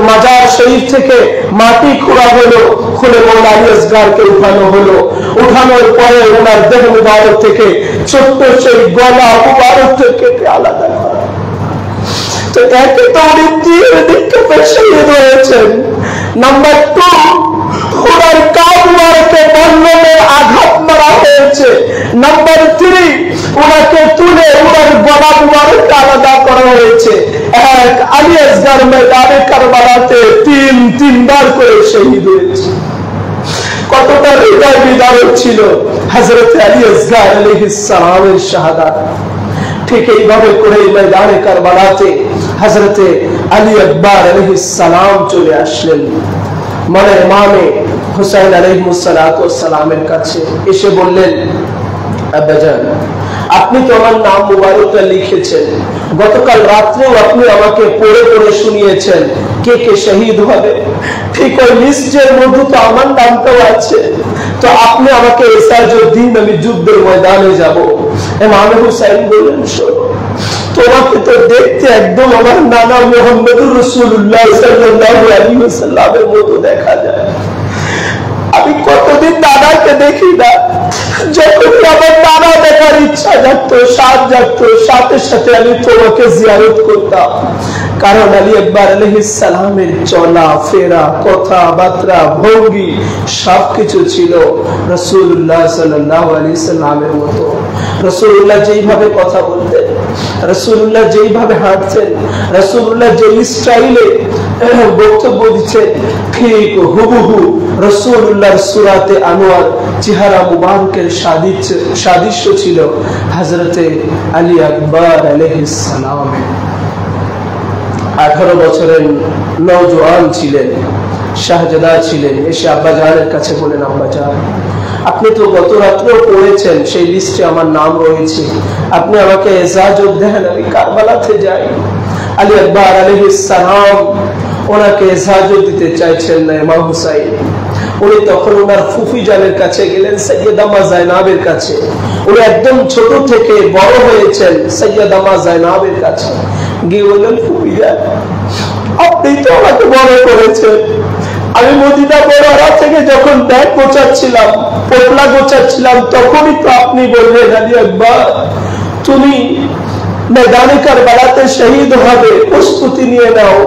মাজার শরীফ থেকে মাটি খোঁড়া হলো, খুলে মওলা আলী আসগারকে উঠানো হলো। উঠানোর পরে ওনার দেহ মুবারক থেকে ছোট্ট সেই গলা মুবারক থেকে আলাদা করা। তো একে তো উনি তীর নিক্ষেপে শহীদ হয়েছেন, নাম্বার 2, ওনার কামড়কে বন্ধনের আঘাত মারা হয়েছে। নাম্বার 3, ওনাকে তুলে ওনার গলা মুবারক আলাদা করা হয়েছে। এক আলী আসগর ময়দানে কারবালাতে তিনবার করে শহীদ হয়েছে। কতটা হৃদয় বিদারক ছিল হযরত আলী আসগর আলাইহিস সালামের শাহাদাত। ঠিক এইভাবে করে ময়দানে কারবালাতে হযরত আলী আকবর আলাইহিস সালাম চলে আসলেন মনের ইমামে হুসাইন আলাইহিস সালাতু ওয়াস সালামের কাছে। এসে বললেন, আব্বাজান, আপনি তো আমার নাম মুবারকটা লিখেছেন, গতকাল রাত্রেও আপনি আমাকে পড়ে পড়ে শুনিয়েছেন কে কে শহীদ হবে, ঠিক ওই লিস্টের মধ্যে তো আমার নামটাও আছে, তো আপনি আমাকে ইজাজত দিন, আমি যুদ্ধের ময়দানে যাব। ইমাম হুসাইন বললেন, শোনো, তোমাকে তো দেখতে একদম আমার নানা মুহাম্মদুর রাসূলুল্লাহ সাল্লাল্লাহু আলাইহি ওয়াসাল্লামের মতো দেখা যায়। আমি কতদিন দাদাকে দেখি না, যখন আমার দাদা দেখার ইচ্ছা জাগতো, সাথ জাগতো, সাথে সাথে আমি তোমাকে জিয়ারত করতাম। কারণ আলী আকবর আলাইহিস সালামের চলা ফেরা, কথাবার্তা, ভঙ্গি সবকিছু ছিল রাসূলুল্লাহ সাল্লাল্লাহু আলাইহি সাল্লামের মতো। রাসূলুল্লাহ যেইভাবে কথা বলতেন, রাসূলুল্লাহ যেইভাবে হাঁটতেন, রাসূলুল্লাহ যে স্টাইলে বক্তব্য দিচ্ছেন, ঠিক হুবহু রাসূলুল্লাহর সূরাতে আনোয়ার চেহারা মুবারকের সাদৃশ্য ছিল হযরতে আলী আকবর আলাইহিস সালাম। 18 বছরের নওজোয়ান ছিলেন, শাহজাদা ছিলেন। এসে আব্বাজানের কাছে বলেন, আব্বাজান, আপনি তো গত রাত্রেও পড়েছেন, সেই লিস্টে আমার নাম রয়েছে, আপনি আমাকে ইজাজত দেন, আমি কারবালাতে যাই। আলী আকবর আলাইহিস সালাম ওনাকে ইজাজত দিতে চাইছেন না ইমাম হুসাইন। উনি তখন ওনার ফুফি জানের কাছে গেলেন, সৈয়দা মা জায়নাবের কাছে। উনি একদম ছোট থেকে বড় হয়েছেন সৈয়দা মা জায়নাবের কাছে। গিয়ে বললেন, ফুফি জান, আপনি তো আমাকে বড় করেছেন, আমি মদিনা বড়রা থেকে যখন ব্যাগ গোছাচ্ছিলাম, পোটলা গোছাচ্ছিলাম, তখনই তো আপনি বললেন, আলী আকবর, তুমি ময়দানে কারবালাতে শহীদ হবে, প্রস্তুতি নিয়ে নাও,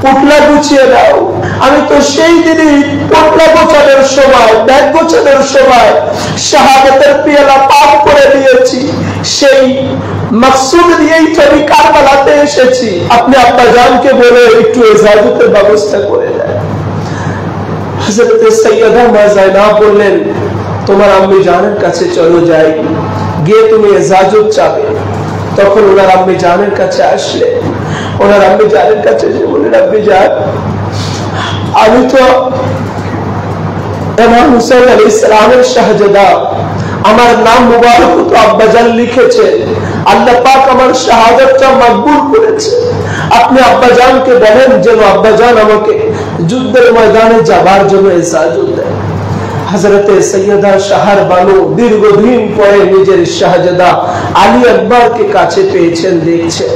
পোটলা গুছিয়ে নাও। আমি তো সেই দিনই পোটলা গোছানোর সময়, ব্যাগ গোছানোর সময় শাহাদাতের পেয়ালা পান করে দিয়েছি, সেই মাকসুদ নিয়েই তো আমি কারবালাতে এসেছি। আপনি আব্বাজানকে বলে একটু ইজাজতের ব্যবস্থা করে দেন। হযরত সৈয়দা মা জায়নাব বললেন, তোমার আম্মি জানের কাছে চলো যাই, গিয়ে তুমি ইজাজত চাবে। তখন ওনার আম্মি জানের কাছে আসলে, ওনার আম্মি জানের কাছে এসে বললেন, আব্বি জান, আমি তো ইমাম হুসাইন আলাইহিস সালামের শাহজাদা, আমার নাম মুবারক তো আব্বাজান লিখেছে, আল্লাহ পাক আমার শাহাদাতটা মকবুল করেছে। আপনি আব্বাজানকে বলেন যেন আব্বাজান আমাকে যুদ্ধের ময়দানে যাবার জন্য ইজাজত দেন। হযরতে সৈয়দা শাহর বানু দীর্ঘদিন পরে নিজের শাহজাদা আলী আকবরকে কাছে পেয়েছেন, দেখছেন।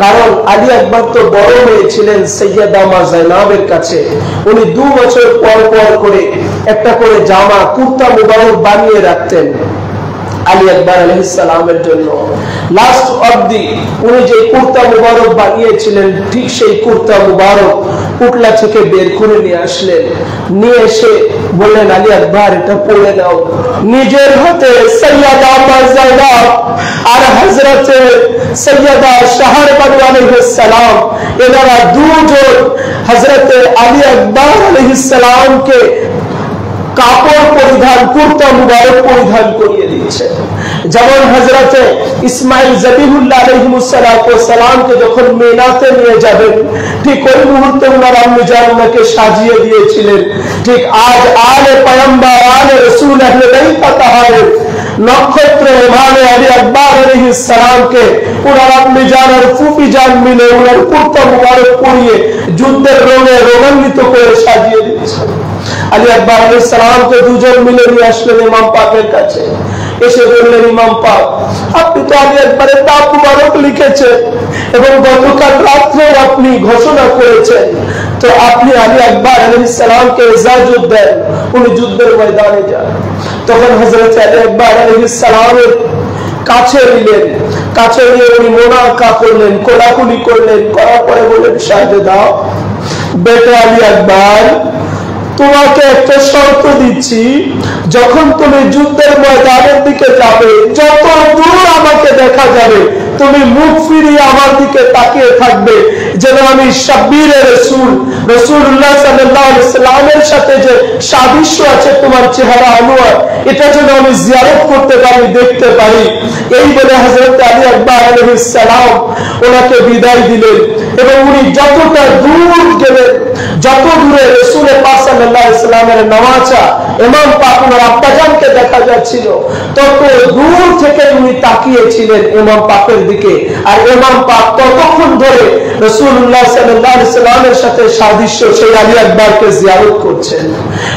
কারণ আলী আকবর তো বড় হয়েছিলেন সৈয়দা মা জায়নাবের কাছে। উনি 2 বছর পর পর করে একটা করে জামা, কুর্তা মুবারক বানিয়ে রাখতেন আলী আকবর আলাইহিস সালামের জন্য। লাস্ট অবধি উনি যে কুর্তা মুবারক বানিয়েছিলেন, ঠিক সেই কুর্তা মুবারক পুটলা থেকে বের করে নিয়ে আসলেন। নিয়ে এসে বললেন, আলী আকবর, এটা পরে নাও। নিজের হাতে সৈয়দা মা জায়নাব আর হযরতে সৈয়দা শাহর বানু আলাইহিস সালাম, এনারা দুজন হযরতে আলী আকবর আলাইহিস সালামকে কাপড় পরিধান, কুর্তা মুবারক পরিধান করিয়ে দিচ্ছে। যেমন হযরতে ইসমাইল জবিহুল্লাহ আলাইহিস সালামকে যখন মিনাতে নিয়ে যাবেন, ঠিক ওই মুহূর্তে ওনার আম্মি জান ওনাকে সাজিয়ে দিয়েছিলেন। ঠিক আজ আলে পয়গম্বর, আলে রাসূল, আহলে বাইত তাহারে নক্ষত্র ইমাম আলী আকবর আলাইহিস সালামকে ওনার আম্মি জান আর ফুফি জান মিলে ওনার কুর্তা মুবারক পরিয়ে যুদ্ধের রঙে রঙান্বিত করে সাজিয়ে দিচ্ছে। আলী আকবর আলাইহিস সালামকে দুজন মিলে নিয়ে আসলেন ইমাম পাকের কাছে। এসে বললেন, ইমাম পাক, আপনি তো আলী আকবরের নাম মুবারক লিখেছেন এবং গতকাল রাত্রে আপনি ঘোষণা করেছেন, তো আপনি আলী আকবর আলাইহিস সালামকে ইজাজত দেন, উনি যুদ্ধের ময়দানে যান। তখন হযরত আলী আকবর আলাইহিস সালামের কাছে নিলেন, কাছে নিয়ে উনি মোনাকা করলেন, কোলাকুলি করলেন, করার পরে বললেন, শাহজাদা, বেটা আলী আকবর, তোমাকে একটা শর্ত দিচ্ছি, যখন তুমি যুদ্ধের ময়দানের দিকে যাবে, যত দূর আমাকে দেখা যাবে, তুমি মুখ ফিরিয়ে আমার দিকে তাকিয়ে থাকবে, যেন আমি শাব্বিরে রাসূল রাসূলুল্লাহ সাল্লাল্লাহু আলাইহি সাল্লামের সাথে যে সাদৃশ্য আছে তোমার চেহারা আনোয়ার, এটা যেন আমি জিয়ারত করতে পারি, দেখতে পারি। এই বলে হযরত আলী আকবর আলাইহিস সালাম ওনাকে বিদায় দিলেন এবং উনি যতটা দূর গেলেন, যত দূরে রাসূল পাক সাল্লাল্লাহু আলাইহি সাল্লামের নওয়াজা ইমাম পাক ওনার আব্বাজানকে দেখা যাচ্ছিল, তত দূর থেকে উনি তাকিয়েছিলেন ইমাম পাকের দিকে। আর ইমাম পাক ততক্ষণ ধরে রাসূলুল্লাহ সাল্লাল্লাহু আলাইহি সাল্লামের সাথে সাদৃশ্য সেই আলী আকবরকে জিয়ারত করছেন।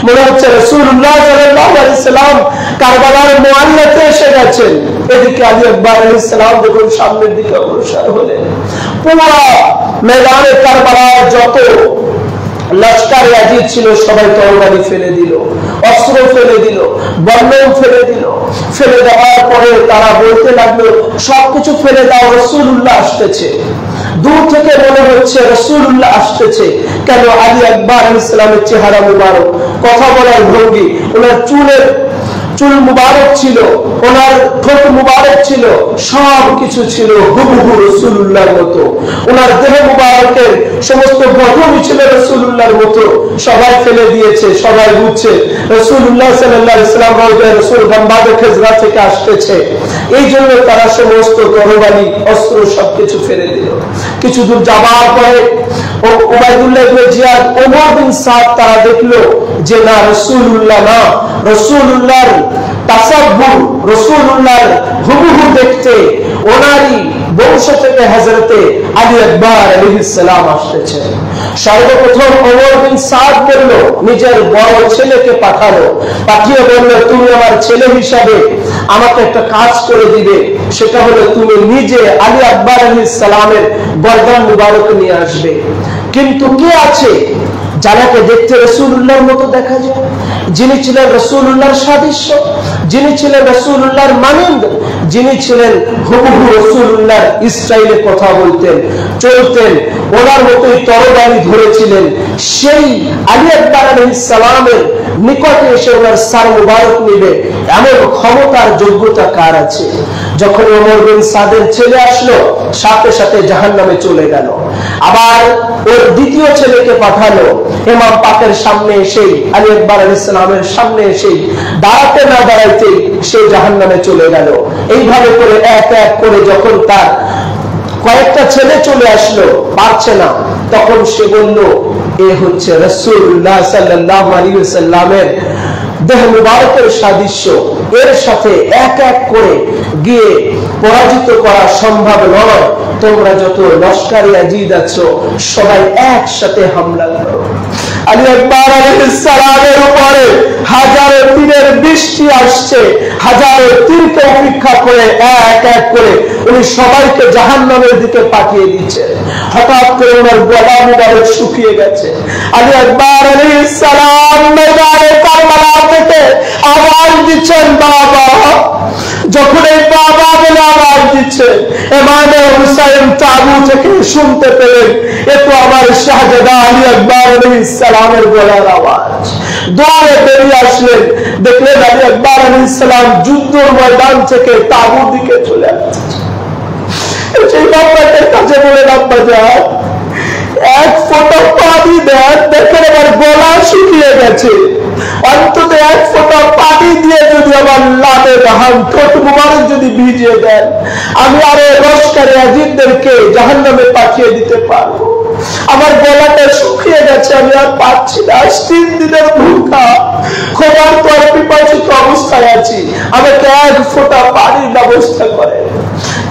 মনে হচ্ছে রাসূলুল্লাহ সাল্লাল্লাহু আলাইহি সাল্লাম কারবালার মুআল্লাতে এসে গেছেন। এদিকে আলী আকবর আলাইহিস সালাম যখন সামনের দিকে অগ্রসর হলেন, পুরো ময়দানে কারবালার যত লস্কর আজিদ ছিল সবাই তরবারি ফেলে দিল, অস্ত্র ফেলে দিল, বর্ণম ফেলে দিল। ফেলে দেওয়ার পরে তারা বলতে লাগলো, সবকিছু ফেলে দাও, রাসূলুল্লাহ আসতেছে। দূর থেকে মনে হচ্ছে রাসূলুল্লাহ আসতেছে। কেন? আলী আকবর আলাইহিস সালামের চেহারা মুবারক, কথা বলার ভঙ্গি, ওনার চুল মুবারক ছিল, ওনার ঠোঁট মুবারক ছিল, সব কিছু ছিল হুবহু রাসূলুল্লাহর মতো। ওনার দেহ মুবারকের সমস্ত গঠনই ছিল রাসূলুল্লাহর মতো। সবাই ফেলে দিয়েছে, সবাই বুঝছে রাসূলুল্লাহ সাল্লাল্লাহু আলাইহি ওয়াসাল্লাম রাসূল গাম্বাদে খেজরা থেকে আসতেছে। এই জন্য তারা সমস্ত তরবারি, অস্ত্র সবকিছু ফেলে দিল। কিছু দূর যাবার পরে উবাইদুল্লাহ ইবনে জিয়াদ, ওমর বিন সাদ তারা দেখলো যে না, রাসূলুল্লাহ না, রাসূলুল্লাহর তাসাব্বুর, রাসূলুল্লাহর হুবহু দেখতে ওনারই বংশ থেকে হযরতে আলী আকবর আলাইহিস সালাম আসতেছে। সর্বপ্রথম ওমর বিন সাদ বলল, নিজের বড় ছেলেকে পাঠালো, পাঠিয়ে বলল, তুমি আমার ছেলে হিসাবে আমাকে একটা কাজ করে দিবে, সেটা হলো তুমি নিজে আলী আকবর আলাইহিস সালামের গর্দান মুবারক নিয়ে আসবে। কিন্তু কে আছে যাকে দেখতে রাসূলুল্লাহর মতো দেখা যায়, যিনি ছিলেন রাসূলুল্লাহর সাদৃশ্য, যিনি ছিলেন রাসূলুল্লাহর মানন্দ, যিনি ছিলেন হুবহু রাসূলুল্লাহর স্টাইলে কথা বলতেন, চলতেন, ওনার মতোই তরবারি ধরেছিলেন, সেই আলী আকবর আলাইহিস সালামের নিকটে এসে ওনার সার মুবারক নিবে, এমন ক্ষমতার যোগ্যতা কার আছে? যখন ওমর বিন সাদের ছেলে আসলো, সাথে সাথে জাহান্নামে চলে গেল। আবার ওর দ্বিতীয় ছেলেকে পাঠালো, ইমাম পাকের সামনে এসে, আলী আকবর আলাইহিস সালামের সামনে এসে দাঁড়াতে না দাঁড়াইতেই সে জাহান্নামে চলে গেল। এইভাবে করে এক এক করে যখন তার কয়েকটা ছেলে চলে আসলো, পারছে না, তখন সে বলল, এ হচ্ছে রাসূলুল্লাহ সাল্লাল্লাহু আলাইহি ওয়াসাল্লামের দেহ মুবারকের সাদৃশ্য, এর সাথে এক এক করে গিয়ে পরাজিত করা সম্ভব নয়। তোমরা যত লস্করে আজিদ আছো সবাই একসাথে হামলা করো। আলী আকবর আলাইহিস সালামের উপরে হাজারো তীরের বৃষ্টি আসছে, হাজারো তীরকে উপেক্ষা করে এক এক করে উনি সবাইকে জাহান্নামের দিকে পাঠিয়ে দিচ্ছেন। হঠাৎ করে ওনার গলা মুবারক শুকিয়ে গেছে। আলী আকবর আলাইহিস সালাম ময়দানে কারবালা থেকে আওয়াজ দিচ্ছেন, বাবা। যখন এই বাবা বলে আওয়াজ দিচ্ছে, ইমামে হুসাইন তাবু থেকে শুনতে পেলেন, এ তো আমার শাহজাদা আলী আকবর আলাইহিস সালামের গলার আওয়াজ। দৌড়ে বেরিয়ে আসলেন, দেখলেন আলী আকবর আলাইহিস সালাম যুদ্ধের ময়দান থেকে তাবুর দিকে চলে আসছে। সেই বাচ্চাটার কাছে বলেন, আব্বা যান, এক ফোঁটা পানি দেন, দেখেন আমার গলা শুকিয়ে গেছে, অন্তত এক ফোঁটা পানি দিয়ে যদি আমার লাভে রাহান ঠোঁট মুবারক যদি ভিজিয়ে দেন, আমি আরো লস্করে আজিদদেরকে জাহান্নামে পাঠিয়ে দিতে পারবো। আমার গলাটা শুকিয়ে গেছে, আমি আর পাচ্ছি না, 3 দিনের ভুখা, খোদার পর পিপাসিত অবস্থায় আছি, আমাকে এক ফোঁটা পানির ব্যবস্থা করে।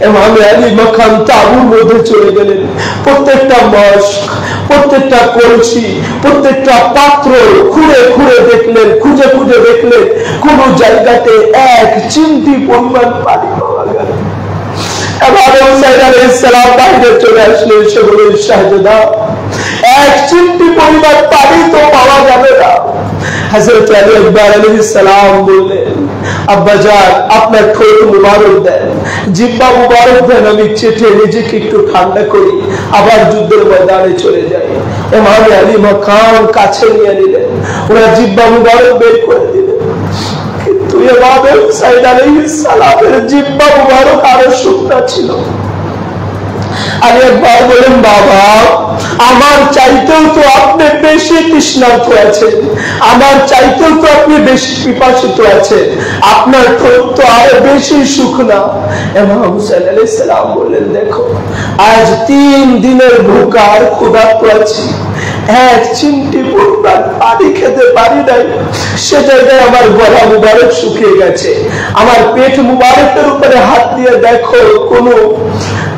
ইমাম আলী মাকাম তাবুর মধ্যে চলে গেলেন। প্রত্যেকটা মশক, প্রত্যেকটা কলসি, প্রত্যেকটা পাত্র খুঁড়ে খুঁড়ে দেখলেন, খুঁজে খুঁজে দেখলেন, কোন জায়গাতে এক চিমটি পরিমাণ পানি পাওয়া গেল। ইমাম হুসাইন আলাইহিস সালাম বাইরে চলে আসলেন, সে বললেন, শাহজাদা, এক চিমটি পরিমাণ পানি তো পাওয়া যাবে না। হযরত আলী আকবর আলাইহিস সালাম বললেন, আব্বা জান আপনার ঠোঁট মুবারক দেন, জিহ্বা মুবারক দেন, আমি চেটে নিজেকে একটু ঠান্ডা করি, আবার যুদ্ধের ময়দানে চলে যাই। ইমাম আলী মাকাম কাছে নিয়ে নিলেন, ওনার জিহ্বা মুবারক বের করে দিলেন। কিন্তু ইমাম হুসাইন আলাইহিস সালামের জিহ্বা মুবারক আরো শুকনা ছিল। আলী আকবর বলেন, বাবা আমার চাইতেও তো আপনি বেশি তৃষ্ণার্ত আছেন, আমার চাইতেও তো আপনি বেশি পিপাসিত আছেন, আপনার ঠোঁট তো আরো বেশি শুকনা। ইমাম হুসাইন আলাইহিস সালাম বললেন, দেখো আজ 3 দিনের ভুক আর ক্ষুধার্ত আছি, এক চিমটি পরিমাণ পানি খেতে পারি নাই, সে জায়গায় আমার গলা মুবারক শুকিয়ে গেছে। আমার পেট মুবারকের উপরে হাত দিয়ে দেখো, কোনো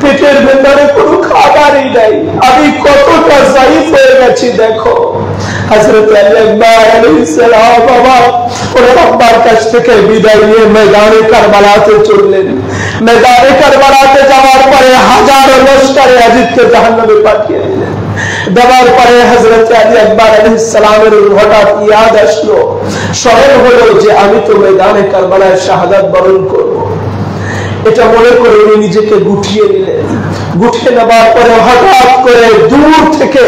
পেটের ভেতরে কোনো খাবারই নাই, আমি কতটা জাইফ হয়ে গেছি দেখো। হযরত আলী আকবর আলাইহিস সালাম বাবা ওনার আব্বার কাছ থেকে বিদায় নিয়ে ময়দানে কারবালাতে চললেন। ময়দানে কারবালাতে যাওয়ার পরে হাজার লস্করে আজিদকে জাহান্নামে পাঠিয়ে দিলেন। দেওয়ার পরে হযরত আলী আকবর আলাইহিস সালামের হঠাৎ ইয়াদ আসলো, স্মরণ হলো যে আমি তো ময়দানে কারবালায় শাহাদাত বরণ করব। এটা মনে করে উনি নিজেকে গুটিয়ে নিলেন। গুটিয়ে নেবার পরে হঠাৎ করে দূর থেকে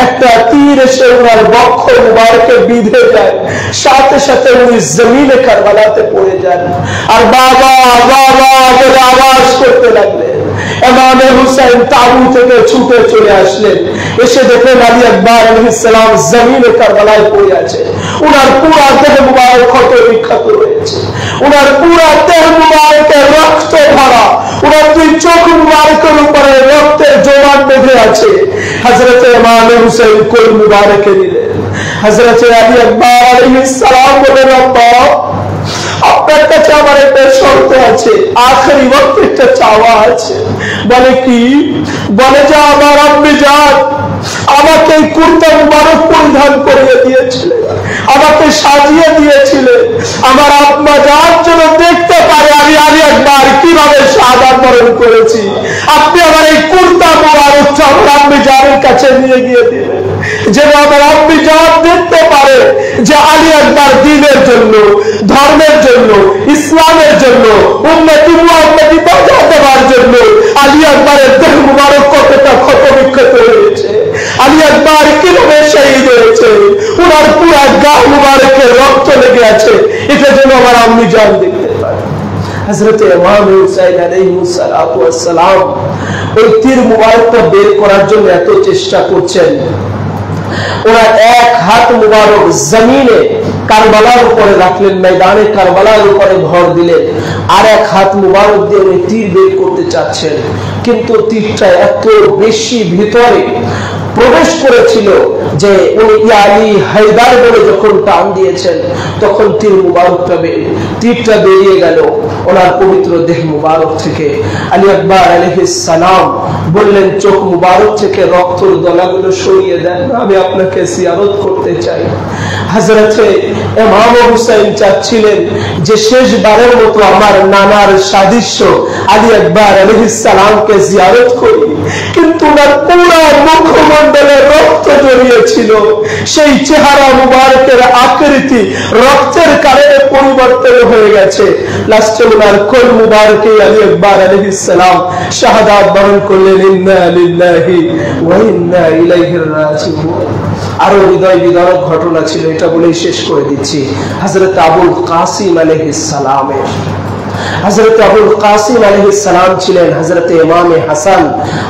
একটা তীর এসে ওনার বক্ষ মুবারকে বিঁধে যায়, সাথে সাথে উনি জমিনে কারবালাতে পড়ে যান আর বাবা বাবা বলে আওয়াজ করতে লাগলেন। ইমাম হুসাইন তাবু থেকে ছুটে চলে আসলেন, এসে দেখলেন আলী আকবর আলাইহিস সালাম জমিনে কারবালায় পড়ে আছে। ওনার পুরা দেহ মুবারক ক্ষত বিক্ষত রয়েছে, ওনার পুরা দেহ মুবারকে রক্ত ভরা, ওনার 2 চোখ মুবারকের উপরে রক্তের জোয়ান বেঁধে আছে। হযরত ইমাম হুসাইন কোল মুবারকে নিলেন। হযরত আলী আকবর আলাইহিস সালাম বলেন, আব্বা আপনার কাছে আমার একটা শর্ত আছে, আখেরি ওয়াক্তে একটা চাওয়া আছে। বলে কি? বলে যে আমার আম্মি জান আমাকে কুর্তা মুবারক পরিধান করিয়ে দিয়েছিলেন, আমাকে সাজিয়ে দিয়েছিলেন, আমার আম্মা জান যেন দেখতে পারে আমি আলী আকবর কিভাবে শাহাদাত বরণ করেছি। আপনি আমার এই কুর্তা মুবারকটা আমার আম্মি জানের কাছে নিয়ে গিয়ে দিলেন, যেন আমার আম্মি জান দেখতে পারে যে আলী আকবর দ্বীনের জন্য, ধর্মের জন্য, ইসলামের জন্য, উম্মতি মুহাম্মদি বাঁচা দেওয়ার জন্য আলী আকবরের দেহ মুবারক কতটা ক্ষত বিক্ষত হয়েছে, আলী আকবর কিভাবে শহীদ হয়েছে, ওনার পুরা গা মুবারকের রক্ত লেগে আছে, এটা যেন আমার আম্মি জান দেখতে পারে। হযরত ইমাম হুসাইন আলাইহিস সালাম ওই তীর মুবারকটা বের করার জন্য এত চেষ্টা করছেন, ওনার এক হাত মুবারক জমিনে কারবালার উপরে রাখলেন, ময়দানে কারবালার উপরে ভর দিলেন, আর এক হাত মুবারক দিয়ে উনি তীর বের করতে চাচ্ছেন, কিন্তু তীরটা এত বেশি ভিতরে প্রবেশ করেছিল যে উনি ইয়া আলী হায়দার বলে যখন টান দিয়েছেন তখন তীরটা বেরিয়ে গেল ওনার পবিত্র দেহ মুবারক থেকে। আলী আকবর আলাইহিস সালাম বললেন, চোখ মুবারক থেকে রক্তের দলাগুলো সরিয়ে দেন, আমি আপনাকে জিয়ারত করতে চাই। হযরতে ইমাম হুসাইন চাচ্ছিলেন যে শেষবারের মতো আমার নানার সাদৃশ্য আলী আকবর আলাইহিস সালামকে জিয়ারত করি, কিন্তু ওনার পুরো মুখমণ্ডলে রক্ত জড়িয়েছিল, সেই চেহারা মুবারকের আকৃতি রক্তের কারণে পরিবর্তন হয়ে গেছে। লাস্টে ওনার কোল মুবারকে আলী আকবর আলাইহিস সালাম শাহাদাত বরণ করলেন। ইন্না লিল্লাহি ওয়া ইন্না ইলাইহি রাজিউন। আরো হৃদয় বিদারক ঘটনা ছিল, এটা বলেই শেষ করে দিচ্ছি। হযরত আবুল কাসিম আলাইহিস সালামের হযরত আবুল কাসিম আলাইহিস সালাম ছিলেন হযরত ইমাম হাসান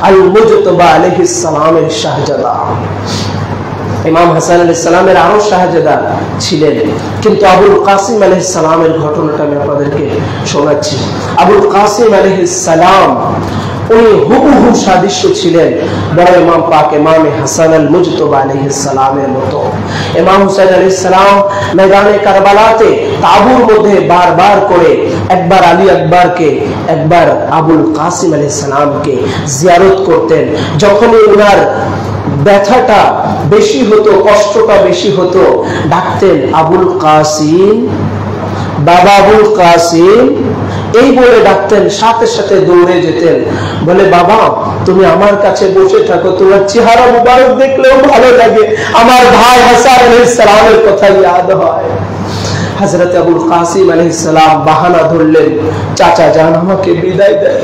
আল মুজতবা আলাইহিস সালামের শাহজাদা। ইমাম হাসান আলাইহিস সালামের আরো শাহজাদা ছিলেন, কিন্তু আবুল কাসিম আলাইহিস সালামের ঘটনাটা আমি আপনাদেরকে শোনাচ্ছি। আবুল কাসিম আলাইহিস সালাম উনি হুবহু সাদৃশ্য ছিলেন বড় ইমাম পাক ইমাম হাসান আল মুজতবা আলাইহিস সালামের মতো। ইমাম হুসাইন আলাইহিস সালাম ময়দানে কারবালাতে তাবুর মধ্যে বারবার করে একবার আলী আকবরকে, একবার আবুল কাসিম আলাইহিস সালামকে জিয়ারত করতেন। যখনই ওনার ব্যথাটা বেশি হতো, কষ্টটা বেশি হতো, ডাকতেন আবুল কাসিম, বাবা আবুল কাসিম, এই বলে ডাকতেন, সাথে সাথে দৌড়ে যেতেন, বলে বাবা তুমি আমার কাছে বসে থাকো, তোমার চেহারা মুবারক দেখলেও ভালো লাগে, আমার ভাই হাসান আলাইহিস সালামের কথা ইয়াদ হয়। হযরত আবুল কাসিম আলাইহিস সালাম বাহানা ধরলেন, চাচা যান আমাকে বিদায় দেন,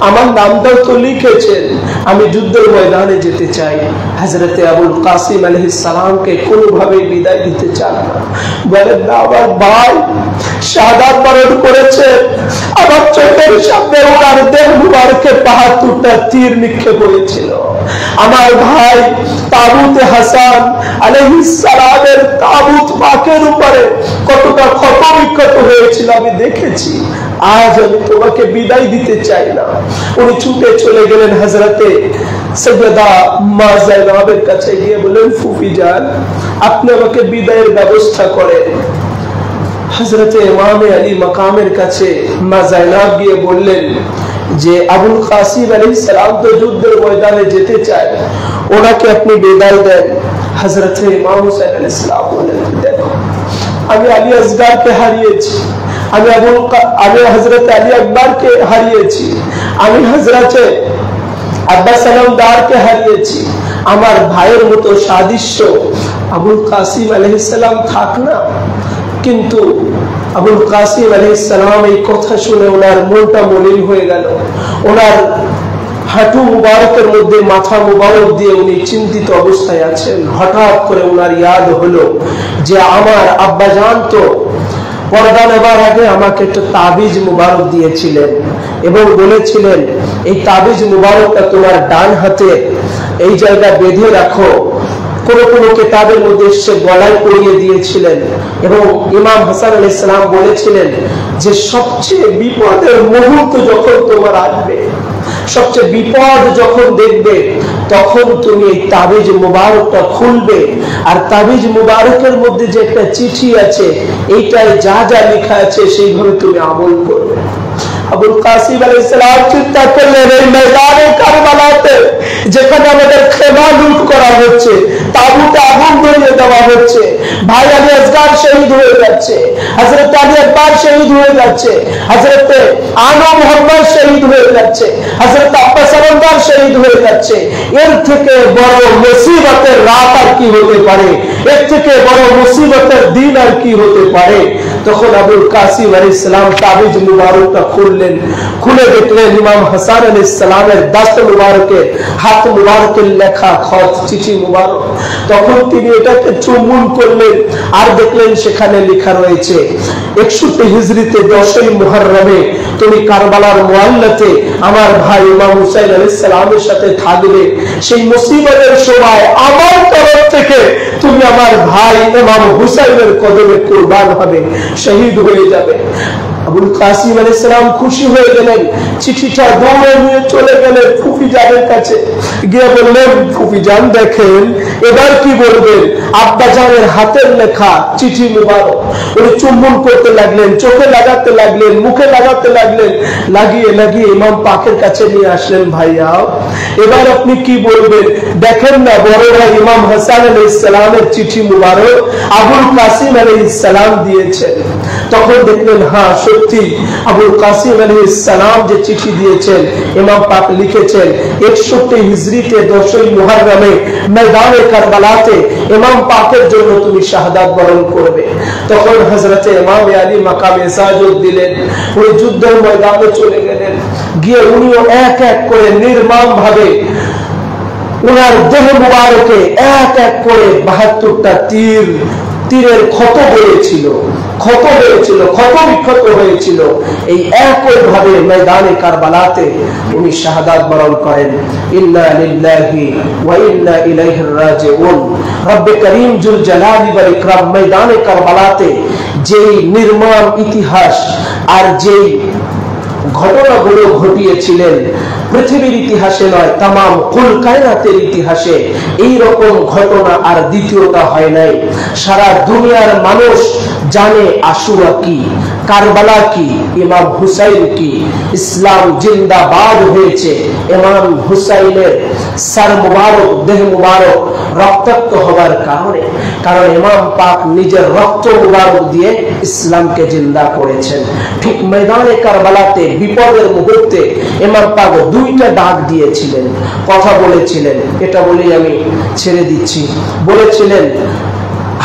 আমার নামটাও তো লিখেছেন, আমি যুদ্ধের ময়দানে যেতে চাই। হযরত আবুল কাসিম আলাইহিস সালামকে কোনোভাবেই বিদায় দিতে চান না, বলেন না আমার ভাই শাহাদাত বরণ করেছে, আমার চোখের সামনে ওনার দেহ মুবারকে ৭২টা তীর নিক্ষেপ হয়েছিল, আমার ভাই তাবুতে হাসান আলাইহিস সালামের তাবুত পাকের উপরে কতটা ক্ষত বিক্ষত হয়েছিল আমি দেখেছি, আজ আমি তোমাকে বিদায় দিতে চাই না। উনি ছুটে চলে গেলেন হযরতে সৈয়দা মা যায়েনাবের কাছে গিয়ে বলেন, ফুফি জান আপনি আমাকে বিদায়ের ব্যবস্থা করেন। হযরতে ইমামে আলী মাকামের কাছে মা যায়েনাব গিয়ে বললেন যে আবুল কাসিম আলাইহিস সালাম তো যুদ্ধের ময়দানে যেতে চায়, ওনাকে আপনি বিদায় দেন। হযরতে ইমাম হুসাইন আলাইহিস সালাম বলেন, দেখো আমি আলী আসগারকে হারিয়েছি, আমি হযরত আলী আকবরকে হারিয়েছি, আমি হযরতে আব্বাস সালামদারকে হারিয়েছি, আমার ভাইয়ের মতো সাদৃশ্য আবুল কাসিম আলাইহিস সালাম থাক না। কিন্তু আবুল কাসিম আলাইহিস সালাম এই কথা শুনে ওনার মনটা মলিন হয়ে গেল, ওনার হাঁটু মুবারকের মধ্যে মাথা মুবারক দিয়ে উনি চিন্তিত অবস্থায় আছেন। হঠাৎ করে ওনার ইয়াদ হলো যে আমার আব্বাজান তো পর্দা নেবার আগে আমাকে একটা তাবিজ মুবারক দিয়েছিলেন এবং বলেছিলেন এই তাবিজ মুবারকটা তোমার ডান হাতে এই জায়গা বেঁধে রাখো। কোন কোন কিতাবের মধ্যে সে গলায় পরিয়ে দিয়েছিলেন এবং ইমাম হাসান আলাইহিস সালাম বলেছিলেন যে সবচেয়ে বিপদের মুহূর্ত যখন তোমার আসবে, সবচেয়ে বিপদ যখন দেখবে, তখন তুমি এই তাবিজ মুবারকটা খুলবে, আর তাবিজ মুবারকের মধ্যে যে একটা চিঠি আছে এইটায় যা যা লেখা আছে সেইভাবে তুমি আমল করবে। আবুল কাসিম আলাইহিস সালাম চিন্তা করলেন এই ময়দানে কারবালাতে যেখানে আমাদের খেমা লুট করা হচ্ছে, তাবুতে আগুন ধরিয়ে দেওয়া হচ্ছে, ভাই আলী আসগার শহীদ হয়ে যাচ্ছে, হযরত আলী আকবর শহীদ হয়ে যাচ্ছে, হযরত আনো মুহাম্মদ শহীদ হয়ে যাচ্ছে, হযরত আব্বাস সালামদার শহীদ হয়ে যাচ্ছে, এর থেকে বড় মুসিবতের রাত আর কি হতে পারে, এর থেকে বড় মুসিবতের দিন আর কি হতে পারে। তখন আবুল কাসিম আলাইহিস সালাম তাবিজ মুবারকটা খুললেন, খুলে দেখলেন ইমাম হাসান আলাইহিস সালামের দাস্ত মুবারকে হাত মুবারকের লেখা খত চিঠি মুবারক। তখন তিনি এটাকে চুম্বন করলেন আর দেখলেন সেখানে লেখা রয়েছে 61 হিজরিতে 10ই মুহররমে তুমি কারবালার মুআল্লাতে আমার ভাই ইমাম হুসাইন আলাইহিস সালামের সাথে থাকবে, সেই মুসিবতের সময় আমার তরফ থেকে তুমি আমার ভাই ইমাম হুসাইনের কদমে কুরবান হবে, শহীদ হয়ে যাবে। আবুল কাসিম আলাইহিস সালাম খুশি হয়ে গেলেন, চিঠিটা দৌড়ে নিয়ে চলে গেলেন ফুফি জানের কাছে, গিয়ে বললেন ফুফি জান দেখেন এবার কি বলবেন। আব্বা জানের হাতের লেখা চিঠি মুবারক উনি চুম্বন করতে লাগলেন, চোখে লাগাতে লাগলেন, মুখে লাগাতে লাগলেন, লাগিয়ে লাগিয়ে ইমাম পাকের কাছে নিয়ে আসলেন, ভাইয়া এবার আপনি কি বলবেন, দেখেন না বড় ভাই ইমাম হাসান আলাইহিস সালামের চিঠি মুবারক আবুল কাসিম আলাইহিস সালাম দিয়েছেন। তখন দেখলেন হ্যাঁ সত্যি আবুল কাসিম আলাইহিস সালাম যে চিঠি দিয়েছেন ইমাম পাক লিখেছেন 61 হিজরিতে 10ই মুহররমে ময়দানে কারবালাতে ইমাম পাকের জন্য তুমি শাহাদাত বরণ করবে। তখন হযরতে ইমাম আলী মাকামে ইজাজত দিলেন, ওই যুদ্ধের ময়দানে চলে গেলেন, গিয়ে উনিও এক এক করে নির্মম ভাবে ওনার দেহ মুবারকে এক এক করে 72টা তীরের ক্ষত হয়েছিল, ক্ষত বিক্ষত হয়েছিল। এই একই ভাবে ময়দানে কারবালাতে উনি শাহাদাত বরণ করেন। ইন্না লিল্লাহি ওয়া ইন্না ইলাইহি রাজিউন। রব্বে করিম জুল জালালি ওয়াল ইকরাম ময়দানে কারবালাতে যেই নির্মম ইতিহাস আর যেই ঘটনাগুলো ঘটিয়েছিলেন পৃথিবীর ইতিহাসে নয়, তামাম কুল কায়নাতের ইতিহাসে এই রকম ঘটনা আর দ্বিতীয়টা হয় নাই। সারা দুনিয়ার মানুষ জানে আশুরা কি, কারবালা কি, ইমাম হুসাইন কি। ইসলাম জিন্দাবাদ হয়েছে ইমাম হুসাইনের সর মুবারক, দেহ মুবারক রক্তাক্ত হওয়ার কারণে। কারণ ইমাম পাক নিজের রক্ত মুবারক দিয়ে ইসলামকে জিন্দা করেছেন। ঠিক ময়দানে কারবালাতে বিপদের মুহূর্তে ইমাম পাক দুইটা ডাক দিয়েছিলেন, কথা বলেছিলেন। এটা বলেই আমি ছেড়ে দিচ্ছি। বলেছিলেন,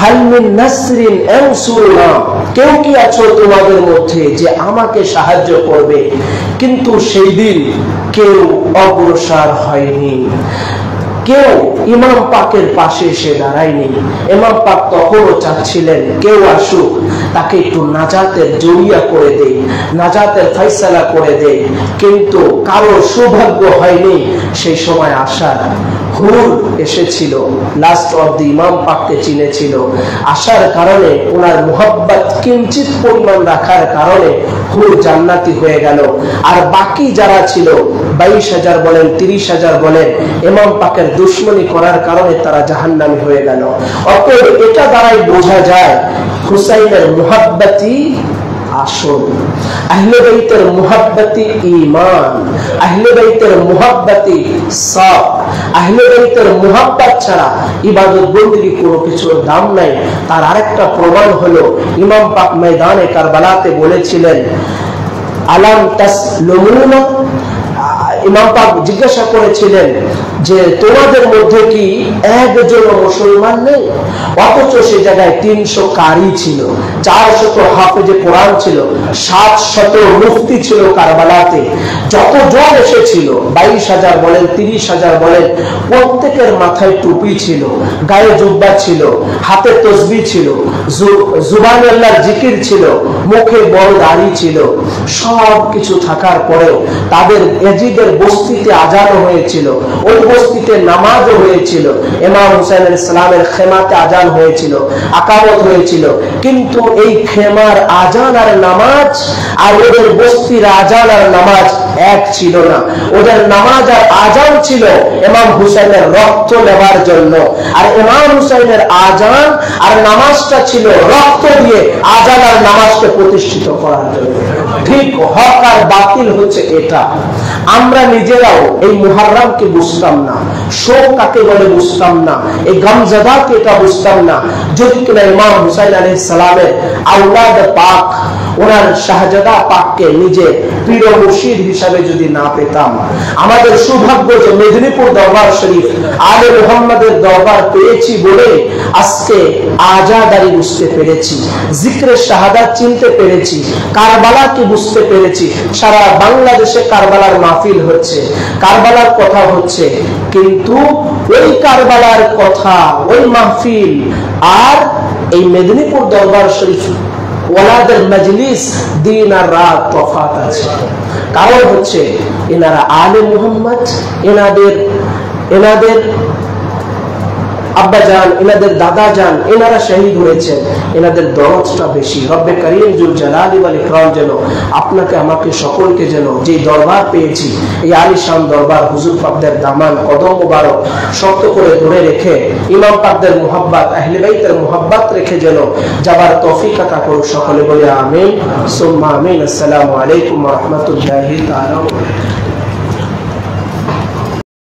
হাল মিন নাসরিন আনসুরনা, কেউ কি আছো তোমাদের মধ্যে যে আমাকে সাহায্য করবে? কিন্তু সেই দিন কেউ অগ্রসর হয়নি, কেউ ইমাম পাকের পাশে এসে দাঁড়ায়নি। ইমাম পাক তখনও চাচ্ছিলেন কেউ আসুক, তাকে একটু নাজাতের জড়িয়া করে দেয়, নাজাতের ফয়সালা করে দেয়। কিন্তু কারো সৌভাগ্য হয়নি সেই সময় আসার। হুর এসেছিল, লাস্ট অব্দি ইমাম পাককে চিনেছিল। আসার কারণে ওনার মুহাব্বত কিঞ্চিত পরিমাণ রাখার কারণে হুর জান্নাতি হয়ে গেল। আর বাকি যারা ছিল 22,000 বলেন 30,000 বলেন, ইমাম পাকের দুশমনি করার কারণে তারা জাহান্নামী হয়ে গেল। অতএব এটা দ্বারাই বোঝা যায় হুসাইনের মুহাব্বতই আসল, আহলে বাইতের মুহাব্বতই ঈমান, আহলে বাইতের মুহাব্বতই সব। আহলে বাইতের মুহাব্বত ছাড়া ইবাদত বন্দেগী কোনো কিছুর দাম নাই। তার আরেকটা প্রমাণ হলো ইমাম পাক ময়দানে কারবালাতে বলেছিলেন, আলাম তাসলুমুনা। ইমাম পাক জিজ্ঞাসা করেছিলেন যে তোমাদের মধ্যে কি একজন মুসলমান নেই? অথচ সে জায়গায় 300 কারি ছিল, 400 হাফেজে কোরআন ছিল, 700 মুফতি ছিল কারবালাতে। যতজন এসেছিল 22,000 বলেন 30,000 বলেন, প্রত্যেকের মাথায় টুপি ছিল, গায়ে জুব্বা ছিল, হাতে তসবিহ ছিল, জুবানে আল্লাহর জিকির ছিল, মুখে বড় দাড়ি ছিল। সব কিছু থাকার পরেও তাদের এজিদের বস্তিতে আজানও হয়েছিল, ওই বস্তিতে নামাজও হয়েছিল, ইমাম হুসাইনের সালামের খেমাতে আজান হয়েছিল, আকামত হয়েছিল। কিন্তু এই খেমার আজান আর নামাজ আর ওদের বস্তির আজান আর নামাজ এক ছিল না। ওদের নামাজ আর আজান ছিল ইমাম হুসাইনের রক্ত নেওয়ার জন্য, আর ইমাম হুসাইনের আজান আর নামাজটা ছিল রক্ত দিয়ে আজান আর নামাজকে প্রতিষ্ঠিত করার জন্য। ঠিক হক আর বাতিল হচ্ছে এটা। আমরা নিজেরাও এই মুহররমকে বুঝতাম না, শোক কাকে বলে বুঝতাম না, এই গমজদাকে এটা বুঝতাম না, যদি কিনা ইমাম হুসাইন আলাইহিস সালামের আওলাদ পাক, ওনার শাহজাদা পাককে নিজে পীর ও মুর্শিদ হিসাবে যদি না পেতাম। আমাদের সৌভাগ্য যে মেদিনীপুর দরবার শরীফ আলে মুহাম্মদের দরবার পেয়েছি বলে আজকে আজাদারি বুঝতে পেরেছি, জিক্রে শাহাদাত চিনতে পেরেছি, কারবালাকে বুঝতে পেরেছি। সারা বাংলাদেশে কারবালার মাহফিল হচ্ছে, কারবালার কথা হচ্ছে, কিন্তু ওই কারবালার কথা, ওই মাহফিল আর এই মেদিনীপুর দরবার শরীফ ওয়ালাদের মজলিস দিন আর রাত তফাৎ আছে। কারণ হচ্ছে এনারা আলে মুহাম্মদ, এনাদের আব্বা জান, এনাদের দাদা জান, এনারা শহীদ হয়েছেন, এনাদের দরদটা বেশি। রব্বে করিম জুল জালালি ওয়াল ইকরাম যেন আপনাকে আমাকে সকলকে যেন যে দরবার পেয়েছি, এই আলিশান দরবার হুজুর পাকদের দামান কদম মুবারক শক্ত করে ধরে রেখে ইমাম পাকদের মুহাব্বত, আহলে বাইতের মুহাব্বত রেখে যেন যাবার তৌফিক আতা করুন। সকলে বলে আমিন সুম্মা আমিন। আসসালামু আলাইকুম ওয়া রাহমাতুল্লাহি তাআলা।